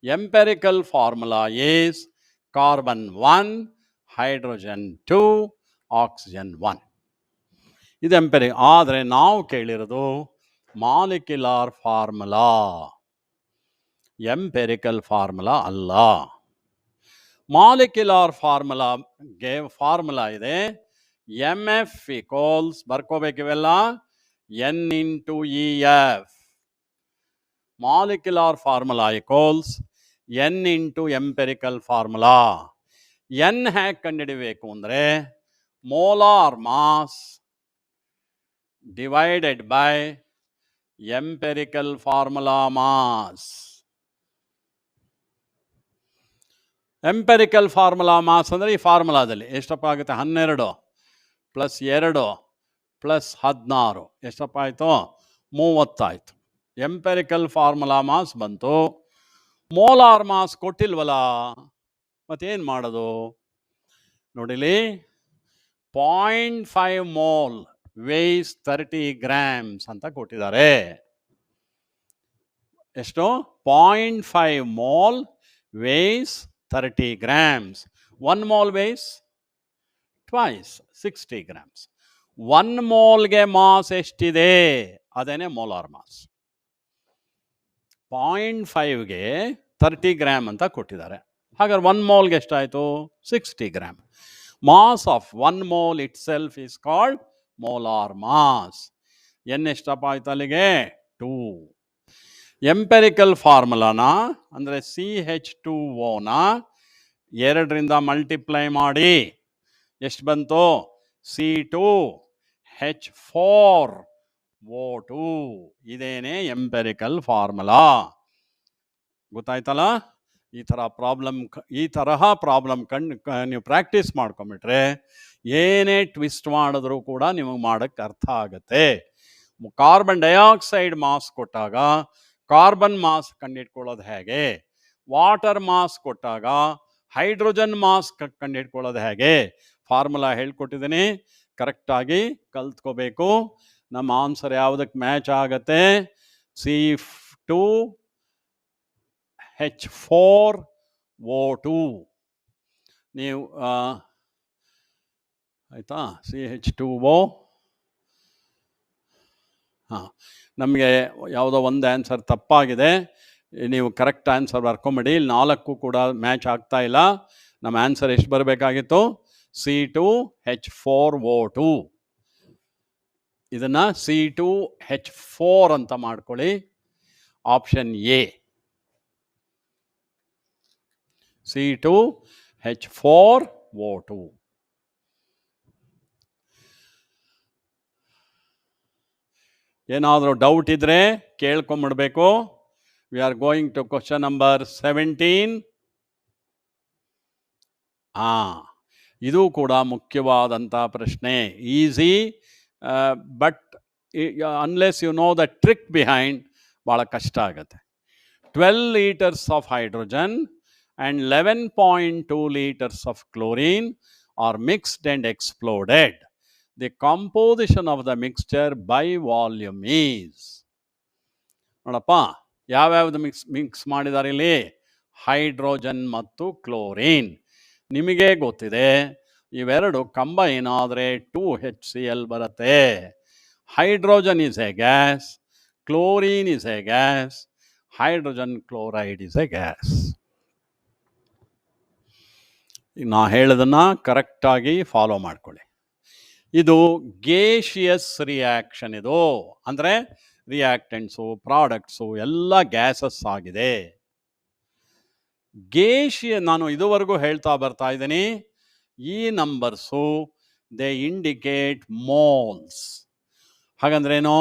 empirical formula is carbon 1, hydrogen 2, oxygen 1. ಇದು ಎಂಪೆರಿಕ್. ಆದರೆ ನಾವು ಕೇಳಿರೋದು ಮಾಲಿಕ್ಯುಲಾರ್ ಫಾರ್ಮುಲಾ, ಎಂಪೆರಿಕಲ್ ಫಾರ್ಮುಲಾ ಅಲ್ಲ. ಮಾಲಿಕ್ಯುಲಾರ್ ಫಾರ್ಮುಲಾ ಇದೆ. MF ಈಕ್ವಲ್ಸ್ ಬರ್ಕೋಬೇಕಿವೆಲ್ಲ N into EF. Molecular formula equals N into empirical formula. N ಹೇಗೆ ಕಂಡುಹಿಡಿಬೇಕು ಅಂದರೆ molar mass divided by empirical formula mass. Empirical formula mass ಅಂದರೆ ಈ ಫಾರ್ಮುಲಾದಲ್ಲಿ ಎಷ್ಟಪ್ಪ ಆಗುತ್ತೆ? 12 + 2 + 16 ಎಷ್ಟಪ್ಪ ಆಯಿತು? 30 ಆಯಿತು. ಎಂಪೆರಿಕಲ್ ಫಾರ್ಮುಲಾ ಮಾಸ್ ಬಂತು. ಮೋಲಾರ್ ಮಾಸ್ ಕೊಟ್ಟಿಲ್ವಲ್ಲ, ಮತ್ತೇನು ಮಾಡೋದು? ನೋಡಿಲಿ, 0.5 ಮೋಲ್ weighs 30 grams ಅಂತ ಕೊಟ್ಟಿದ್ದಾರೆ. ಎಷ್ಟು? 0.5 mole weighs 30 grams. 1 mole weighs twice 60 grams. 1 ಮೋಲ್ಗೆ mass ಎಷ್ಟಿದೆ? ಅದೇನೇ ಮೋಲಾರ್ ಮಾಸ್. 0.5ಗೆ 30 ಗ್ರಾಮ್ ಅಂತ ಕೊಟ್ಟಿದ್ದಾರೆ. ಹಾಗಾದ್ರೆ 1 ಮೋಲ್ಗೆ ಎಷ್ಟಾಯಿತು? 60 gram. Mass of 1 mole itself is called molar mass. ಎನ್ ಎಷ್ಟಪ್ಪ ಆಯ್ತು ಅಲ್ಲಿಗೆ? 2. ಎಂಪೆರಿಕಲ್ ಫಾರ್ಮುಲಾನ ಅಂದರೆ CH2O ಎರಡರಿಂದ ಮಲ್ಟಿಪ್ಲೈ ಮಾಡಿ ಎಷ್ಟು ಬಂತು? C2H4O2. ಇದೇನೇ ಎಂಪೆರಿಕಲ್ ಫಾರ್ಮುಲಾ. ಗೊತ್ತಾಯ್ತಲ್ಲ? ಈ ತರಹ ಪ್ರಾಬ್ಲಮ್ ನೀವು ಪ್ರಾಕ್ಟೀಸ್ ಮಾಡ್ಕೊಂಬಿಟ್ರೆ ಏನೇ ಟ್ವಿಸ್ಟ್ ಮಾಡಿದ್ರೂ ಕೂಡ ನಿಮಗೆ ಮಾಡೋಕ್ಕೆ ಅರ್ಥ ಆಗುತ್ತೆ. ಕಾರ್ಬನ್ ಡೈಆಕ್ಸೈಡ್ ಮಾಸ್ ಕೊಟ್ಟಾಗ ಕಾರ್ಬನ್ ಮಾಸ್ ಕಂಡುಹಿಡ್ಕೊಳ್ಳೋದು ಹೇಗೆ, ವಾಟರ್ ಮಾಸ್ ಕೊಟ್ಟಾಗ ಹೈಡ್ರೋಜನ್ ಮಾಸ್ ಕಂಡುಹಿಡ್ಕೊಳ್ಳೋದು ಹೇಗೆ, ಫಾರ್ಮುಲಾ ಹೇಳ್ಕೊಟ್ಟಿದ್ದೀನಿ. ಕರೆಕ್ಟಾಗಿ ಕಲ್ತ್ಕೋಬೇಕು. ನಮ್ಮ ಆನ್ಸರ್ ಯಾವುದಕ್ಕೆ ಮ್ಯಾಚ್ ಆಗುತ್ತೆ? C2H4O2. ನೀವು ಆಯಿತಾ? CH2O. ನಮಗೆ ಯಾವುದೋ ಒಂದು ಆನ್ಸರ್ ತಪ್ಪಾಗಿದೆ. ನೀವು ಕರೆಕ್ಟ್ ಆನ್ಸರ್ ಬರ್ಕೊಂಬಿಡಿ. 4 ಕೂಡ ಮ್ಯಾಚ್ ಆಗ್ತಾ ಇಲ್ಲ. ನಮ್ಮ ಆನ್ಸರ್ ಎಷ್ಟು ಬರಬೇಕಾಗಿತ್ತು? C2H4O2. ಇದನ್ನು C2H4 ಅಂತ ಮಾಡ್ಕೊಳ್ಳಿ. Option A C2H4O2. ಏನಾದರೂ ಡೌಟ್ ಇದ್ದರೆ ಕೇಳ್ಕೊಂಬಿಡ್ಬೇಕು. We are going to question number 17. ಇದು ಕೂಡ ಮುಖ್ಯವಾದಂಥ ಪ್ರಶ್ನೆ. Easy but unless you know the trick behind, ಭಾಳ ಕಷ್ಟ ಆಗುತ್ತೆ. 12 liters of hydrogen and 11.2 liters of chlorine are mixed and exploded. The composition of the mixture by volume is, ನೋಡಪ್ಪ ಯಾವ್ಯಾವ್ದು mix ಮಾಡಿದ್ದಾರೆ ಇಲ್ಲಿ, ಹೈಡ್ರೋಜನ್ ಮತ್ತು ಕ್ಲೋರಿನ್. ನಿಮಗೆ ಗೊತ್ತಿದೆ ಇವೆರಡು ಕಂಬೈನ್ ಆದರೆ 2HCl ಬರುತ್ತೆ. Hydrogen is A gas, chlorine is A gas, hydrogen chloride is A gas. ನಾ ಹೇಳೋದನ್ನು ಕರೆಕ್ಟಾಗಿ ಫಾಲೋ ಮಾಡ್ಕೊಳ್ಳಿ. ಇದು ಗೇಷಿಯಸ್ ರಿಯಾಕ್ಷನ್. ಇದು ಅಂದರೆ ರಿಯಾಕ್ಟೆಂಟ್ಸು ಪ್ರಾಡಕ್ಟ್ಸು ಎಲ್ಲ ಗ್ಯಾಸಸ್ ಆಗಿದೆ. ನಾನು ಇದುವರೆಗೂ ಹೇಳ್ತಾ ಬರ್ತಾ ಇದ್ದೀನಿ, ಈ ನಂಬರ್ಸು ದೇ ಇಂಡಿಕೇಟ್ ಮೋಲ್ಸ್. ಹಾಗಂದ್ರೇನು,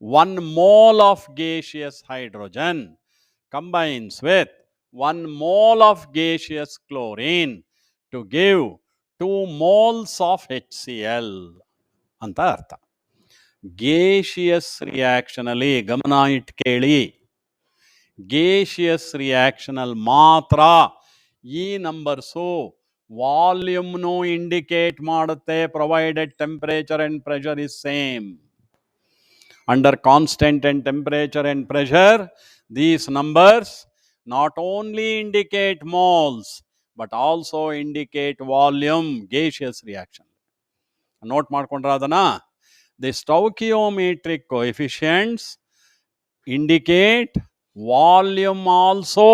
1 mole of gaseous hydrogen combines with 1 mole of gaseous chlorine to give 2 moles of HCl ಅಂತ ಅರ್ಥ. ಗೇಷಿಯಸ್ ರಿಯಾಕ್ಷನಲ್ಲಿ ಗಮನ ಇಟ್ಟು ಕೇಳಿ, ಗೇಷಿಯಸ್ ರಿಯಾಕ್ಷನಲ್ಲಿ ಮಾತ್ರ ಈ ನಂಬರ್ಸು ವಾಲ್ಯೂಮ್ನು ಇಂಡಿಕೇಟ್ ಮಾಡುತ್ತೆ, provided temperature and pressure is same. Under constant and temperature and pressure, these numbers not only indicate moles but also indicate volume, gaseous reaction. Note ಮಾಡ್ಕೊಂಡ್ರ ಅದನ್ನ. The stoichiometric coefficients indicate volume also.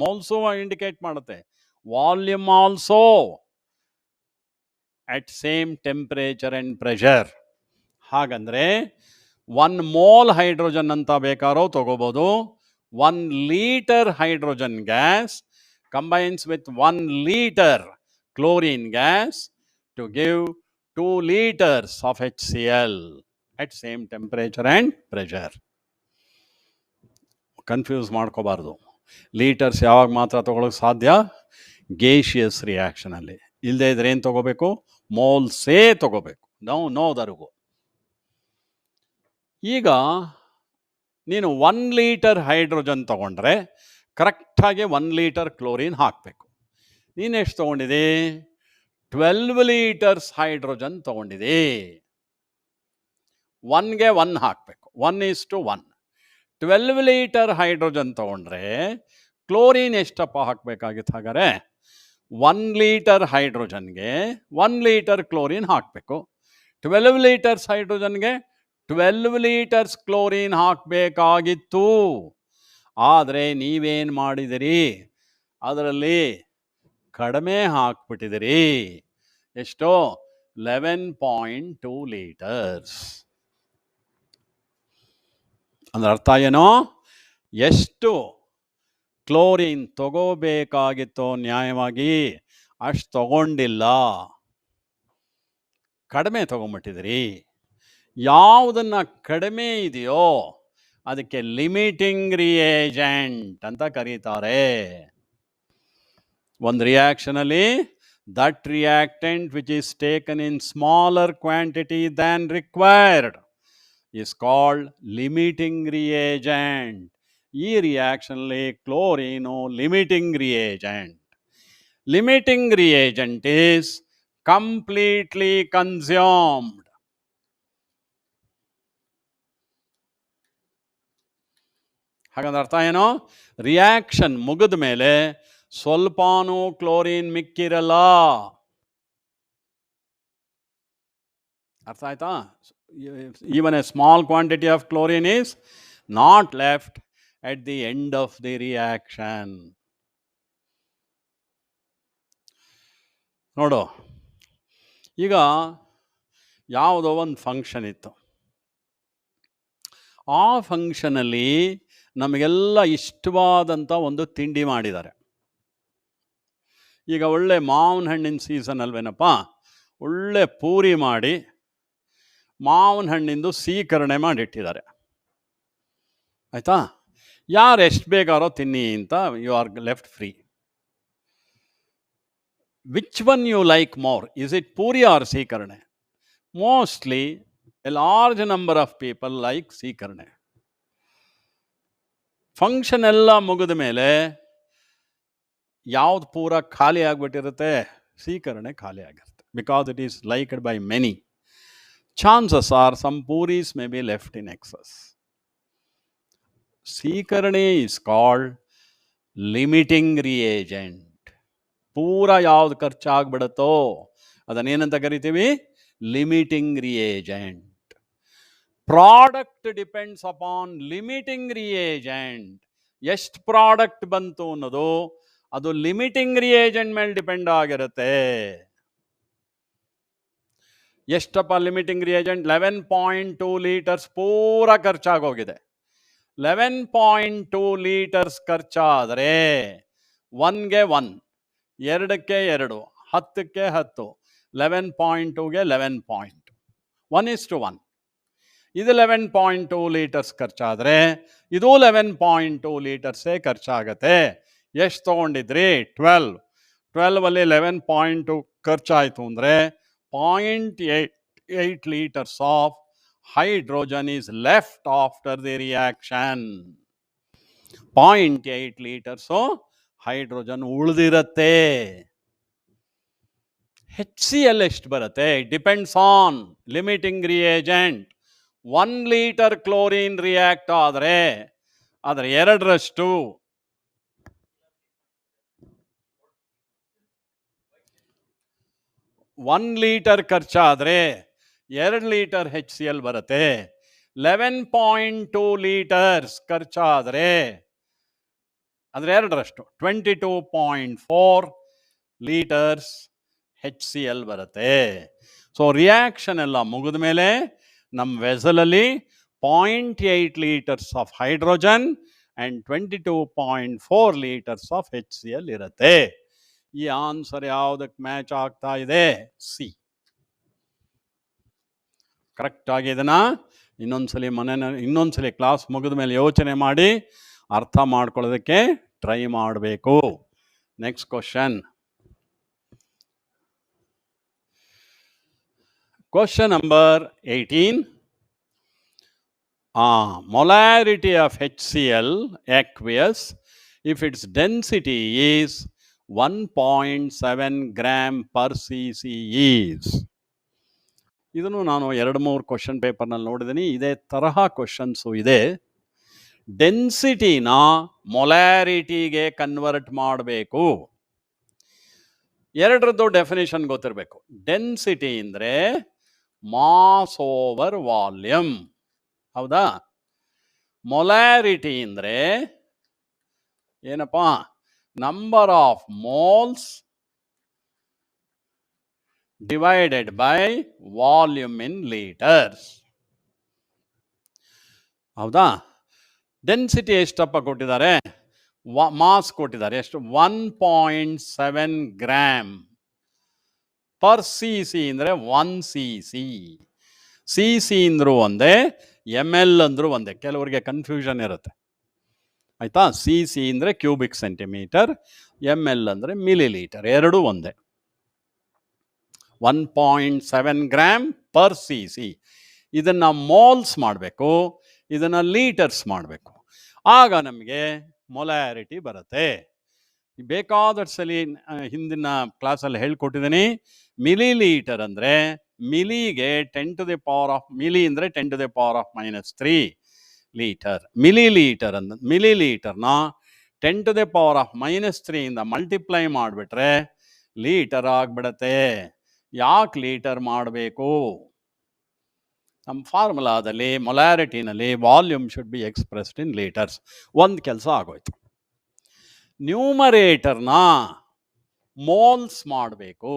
Moles indicate ಮಾಡುತ್ತೆ, volume also at same temperature and pressure. ಹಾಗಂದ್ರೆ 1 mole hydrogen ಅಂತ ಬೇಕಾರೋ ತಗೋಬೋದು. 1 liter hydrogen gas combines with 1 liter chlorine gas to give 2 liters of HCl at same temperature and pressure. Confuse ಮಾಡ್ಕೋಬಾರ್ದು. Litres ಯಾವಾಗ ಮಾತ್ರ ತಗೊಳ್ಳೋಕೆ ಸಾಧ್ಯ, gaseous ರಿಯಾಕ್ಷನಲ್ಲಿ. ಇಲ್ಲದೆ ಇದ್ರೆ ಏನು ತಗೋಬೇಕು, ಮೋಲ್ಸೇ ತಗೋಬೇಕು. ನೋದರಿಗೂ ಈಗ ನೀನು 1 liter ಹೈಡ್ರೋಜನ್ ತಗೊಂಡ್ರೆ ಕರೆಕ್ಟಾಗಿ 1 liter ಕ್ಲೋರಿನ್ ಹಾಕಬೇಕು. ನೀನೆಷ್ಟು ತೊಗೊಂಡಿದೆ, 12 liters ಹೈಡ್ರೋಜನ್ ತೊಗೊಂಡಿದೆ. 1ಗೆ 1 ಹಾಕಬೇಕು, 1:1. 12 liter ಹೈಡ್ರೋಜನ್ ತೊಗೊಂಡ್ರೆ ಕ್ಲೋರಿನ್ ಎಷ್ಟಪ್ಪ ಹಾಕಬೇಕಾಗಿತ್ತು? ಹಾಗಾದರೆ 1 liter ಹೈಡ್ರೋಜನ್ಗೆ 1 liter ಕ್ಲೋರಿನ್ ಹಾಕಬೇಕು. 12 liters ಹೈಡ್ರೋಜನ್ಗೆ 12 liters ಕ್ಲೋರಿನ್ ಹಾಕಬೇಕಾಗಿತ್ತು. ಆದರೆ ನೀವೇನು ಮಾಡಿದಿರಿ, ಅದರಲ್ಲಿ ಕಡಿಮೆ ಹಾಕ್ಬಿಟ್ಟಿದಿರಿ. ಎಷ್ಟೋ, 11.2 liters. ಅಂದ್ರೆ ಅರ್ಥ ಏನೋ, ಎಷ್ಟು ಕ್ಲೋರಿನ್ ತಗೋಬೇಕಾಗಿತ್ತೋ ನ್ಯಾಯವಾಗಿ ಅಷ್ಟು ತಗೊಂಡಿಲ್ಲ, ಕಡಿಮೆ ತಗೊಂಬಿಟ್ಟಿದ್ರಿ. ಯಾವುದನ್ನು ಕಡಿಮೆ ಇದೆಯೋ ಅದಕ್ಕೆ ಲಿಮಿಟಿಂಗ್ ರಿಯೇಜೆಂಟ್ ಅಂತ ಕರೀತಾರೆ. ಒಂದು ರಿಯಾಕ್ಷನಲ್ಲಿ that reactant which is taken in smaller quantity than required is called limiting reagent. ಈ ರಿಯಾಕ್ಷನ್ಲಿ chlorine limiting reagent. Limiting reagent is completely consumed. ಹಾಗಂದ್ರೆ ಅರ್ಥ ಏನೋ, ರಿಯಾಕ್ಷನ್ ಮುಗಿದ ಮೇಲೆ ಸ್ವಲ್ಪನೂ ಕ್ಲೋರಿನ್ ಮಿಕ್ಕಿರಲ್ಲ. ಅರ್ಥ ಆಯ್ತಾ? Even a small quantity of chlorine is not left at the end of the reaction. ನೋಡು, ಈಗ ಯಾವುದೋ ಒಂದು ಫಂಕ್ಷನ್ ಇತ್ತು. ಆ ಫಂಕ್ಷನಲ್ಲಿ ನಮಗೆಲ್ಲ ಇಷ್ಟವಾದಂಥ ಒಂದು ತಿಂಡಿ ಮಾಡಿದ್ದಾರೆ. ಈಗ ಒಳ್ಳೆ ಮಾವಿನ ಹಣ್ಣಿನ ಸೀಸನ್ ಅಲ್ವೇನಪ್ಪ, ಒಳ್ಳೆ ಪೂರಿ ಮಾಡಿ ಮಾವಿನ ಹಣ್ಣಿಂದು ಸೀಕರಣೆ ಮಾಡಿಟ್ಟಿದ್ದಾರೆ. ಆಯಿತಾ? ಯಾರು ಎಷ್ಟು ಬೇಕಾರೋ ತಿನ್ನಿ ಅಂತ, you are left free. Which one you like more? Is it puri or sikarane? Mostly a large number of people like sikarane. Function ಎಲ್ಲ ಮುಗಿದ ಮೇಲೆ ಯಾವ್ದು ಪೂರ ಖಾಲಿ ಆಗಿಬಿಟ್ಟಿರುತ್ತೆ? ಸೀಕರಣೆ ಖಾಲಿ ಆಗಿರುತ್ತೆ. Because it is liked by many. Chances are some puris may be left in excess. Sikarane is called limiting reagent. ಪೂರ ಯಾವ್ದು ಖರ್ಚಾಗ್ಬಿಡುತ್ತೋ ಅದನ್ನೇನಂತ ಕರಿತೀವಿ? Limiting reagent. Product depends upon limiting reagent. ಎಷ್ಟು ಪ್ರಾಡಕ್ಟ್ ಬಂತು ಅನ್ನೋದು ಅದು ಲಿಮಿಟಿಂಗ್ ರಿಯೇಜೆಂಟ್ ಮೇಲೆ ಡಿಪೆಂಡ್ ಆಗಿರುತ್ತೆ. ಎಷ್ಟಪ್ಪ ಲಿಮಿಟಿಂಗ್ ರಿಯೇಜೆಂಟ್? 11.2 ಲೀಟರ್ಸ್ ಪೂರ ಖರ್ಚಾಗೋಗಿದೆ. 11.2 ಲೀಟರ್ಸ್ ಖರ್ಚಾದರೆ 1ಗೆ 1, 2ಕ್ಕೆ 2, 10ಕ್ಕೆ 10, 11.2ಗೆ 11. 1:1. ಇದು 11.2 ಲೀಟರ್ಸ್ ಖರ್ಚಾದರೆ ಇದು 11.2 ಲೀಟರ್ಸೇ ಖರ್ಚಾಗತ್ತೆ. ಎಷ್ಟು ತೊಗೊಂಡಿದ್ರಿ? 12. 12ಅಲ್ಲಿ 11.2 ಖರ್ಚಾಯಿತು ಅಂದರೆ 0.8 litres of hydrogen is left after the reaction. 0.8 litres hydrogen ಉಳಿದಿರುತ್ತೆ. HCl ಎಷ್ಟು ಬರುತ್ತೆ? Depends on limiting reagent. 1 litre chlorine react ಆದರೆ ಅದರ 2ರಷ್ಟು 1 ಲೀಟರ್ ಖರ್ಚಾದರೆ 2 ಲೀಟರ್ HCl ಬರುತ್ತೆ. 11.2 ಲೀಟರ್ಸ್ ಖರ್ಚಾದರೆ ಅದರ 2ರಷ್ಟು 22.4 ಲೀಟರ್ಸ್ HCl ಬರುತ್ತೆ. ಸೊ ರಿಯಾಕ್ಷನ್ ಎಲ್ಲ ಮುಗಿದ ಮೇಲೆ ನಮ್ಮ ವೆಸಲಲ್ಲಿ 0.8 litres of hydrogen and 22.4 litres of HCl ಇರುತ್ತೆ. ಈ ಆನ್ಸರ್ ಯಾವುದಕ್ಕೆ ಮ್ಯಾಚ್ ಆಗ್ತಾ ಇದೆ? ಸಿ. ಕರೆಕ್ಟಾಗಿ ಇದನ್ನು ಇನ್ನೊಂದ್ಸಲಿ ಕ್ಲಾಸ್ ಮುಗಿದ ಮೇಲೆ ಯೋಚನೆ ಮಾಡಿ ಅರ್ಥ ಮಾಡ್ಕೊಳ್ಳೋದಕ್ಕೆ ಟ್ರೈ ಮಾಡಬೇಕು. Next question. Question number 18. Molarity of HCl aqueous if its density is 1.7 gram per cc is. ಇದನ್ನು ನಾನು 2-3 ಕ್ವಶನ್ ಪೇಪರ್ನಲ್ಲಿ ನೋಡಿದ್ದೀನಿ. ಇದೇ ತರಹ ಕ್ವಶನ್ಸು ಇದೆ. ಡೆನ್ಸಿಟಿನ ಮೊಲಾರಿಟಿಗೆ ಕನ್ವರ್ಟ್ ಮಾಡಬೇಕು. ಎರಡರದ್ದು ಡೆಫಿನೇಷನ್ ಗೊತ್ತಿರಬೇಕು. ಡೆನ್ಸಿಟಿ ಅಂದರೆ ಮಾಸ್ ಓವರ್ ವಾಲ್ಯೂಮ್, ಹೌದಾ? ಮೊಲಾರಿಟಿ ಅಂದರೆ ಏನಪ್ಪ? Number of moles divided by volume in litres, ಹೌದಾ? ಡೆನ್ಸಿಟಿ ಎಷ್ಟಪ್ಪ ಕೊಟ್ಟಿದ್ದಾರೆ? ಮಾಸ್ ಕೊಟ್ಟಿದ್ದಾರೆ. ಎಷ್ಟು? 1.7 ಗ್ರಾಮ್ ಪರ್ ಸಿ ಸಿ ಅಂದರೆ 1 cc. ಸಿ ಸಿ ಅಂದರೂ ಒಂದೇ, ML ಅಂದರೂ ಒಂದೇ. ಕೆಲವರಿಗೆ ಕನ್ಫ್ಯೂಷನ್ ಇರುತ್ತೆ, ಆಯಿತಾ? ಸಿ ಸಿ ಅಂದರೆ ಕ್ಯೂಬಿಕ್ ಸೆಂಟಿಮೀಟರ್, ML ಅಂದರೆ ಮಿಲಿಲೀಟರ್, ಎರಡೂ ಒಂದೇ. 1.7 ಗ್ರಾಮ್ ಪರ್ ಸಿ ಸಿ. ಇದನ್ನು ಮೋಲ್ಸ್ ಮಾಡಬೇಕು, ಇದನ್ನು ಲೀಟರ್ಸ್ ಮಾಡಬೇಕು. ಆಗ ನಮಗೆ ಮೊಲಾರಿಟಿ ಬರುತ್ತೆ. ಬೇಕಾದಷ್ಟು ಸಲ ಹಿಂದಿನ ಕ್ಲಾಸಲ್ಲಿ ಹೇಳ್ಕೊಟ್ಟಿದ್ದೀನಿ. ಮಿಲಿಲೀಟರ್ ಅಂದರೆ ಮಿಲಿಗೆ 10 to the power of milli ಅಂದರೆ 10 to the power of -3 litre. Millilitre ಅಂದ ಮಿಲಿಲೀಟರ್ನ 10 to the power of -3 ಇಂದ ಮಲ್ಟಿಪ್ಲೈ ಮಾಡಿಬಿಟ್ರೆ ಲೀಟರ್ ಆಗಿಬಿಡತ್ತೆ. ಯಾಕೆ ಲೀಟರ್ ಮಾಡಬೇಕು? ನಮ್ಮ ಫಾರ್ಮುಲಾದಲ್ಲಿ ಮೊಲಾರಿಟಿನಲ್ಲಿ volume should be expressed in litres. ಒಂದು ಕೆಲಸ ಆಗೋಯ್ತು. ನ್ಯೂಮರೇಟರ್ನ ಮೋಲ್ಸ್ ಮಾಡಬೇಕು.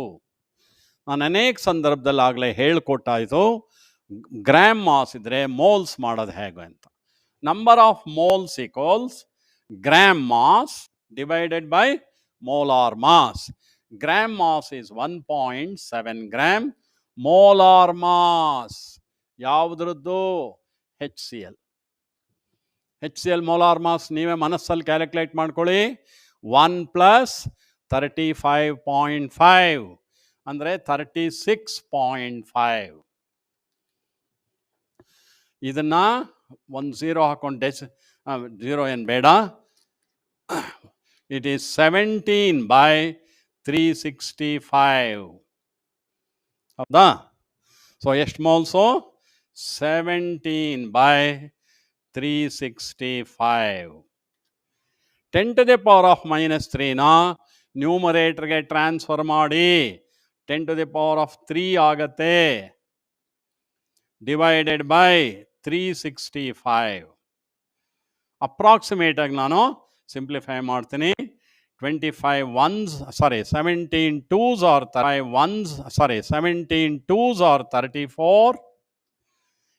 ನಾನು ಅನೇಕ ಸಂದರ್ಭದಲ್ಲಿ ಆಗಲೇ ಹೇಳ್ಕೊಟ್ಟಾಯಿತು. ಗ್ರಾಮ್ ಮಾಸ್ ಇದ್ದರೆ ಮೋಲ್ಸ್ ಮಾಡೋದು ಹೇಗೆ ಅಂತ. Number of moles equals gram mass divided by molar mass. Gram mass is 1.7 gram. Molar mass ಯಾವುದ್ರದ್ದು? HCl. HCl ಮೋಲಾರ್ ಮಾಸ್ ನೀವೇ ಮನಸ್ಸಲ್ಲಿ ಕ್ಯಾಲ್ಕುಲೇಟ್ ಮಾಡ್ಕೊಳ್ಳಿ. 1 + 35.5 ಅಂದರೆ 36.5. ಇದನ್ನ ಒಂದು 0 ಹಾಕೊಂಡು ಝೀರೋ ಏನು ಬೇಡ. It is 17/365. ಹೌದಾ? ಸೊ ಎಷ್ಟು ಮೋಲ್ಸು? 17/365. 10⁻³ ನ್ಯೂಮರೇಟರ್ಗೆ ಟ್ರಾನ್ಸ್ಫರ್ ಮಾಡಿ 10⁻³ ಆಗತ್ತೆ, ಡಿವೈಡೆಡ್ ಬೈ 365. ಅಪ್ರಾಕ್ಸಿಮೇಟಾಗಿ ನಾನು ಸಿಂಪ್ಲಿಫೈ ಮಾಡ್ತೀನಿ. 17 2s are 34.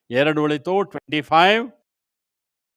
2 ಉಳಿತು 25.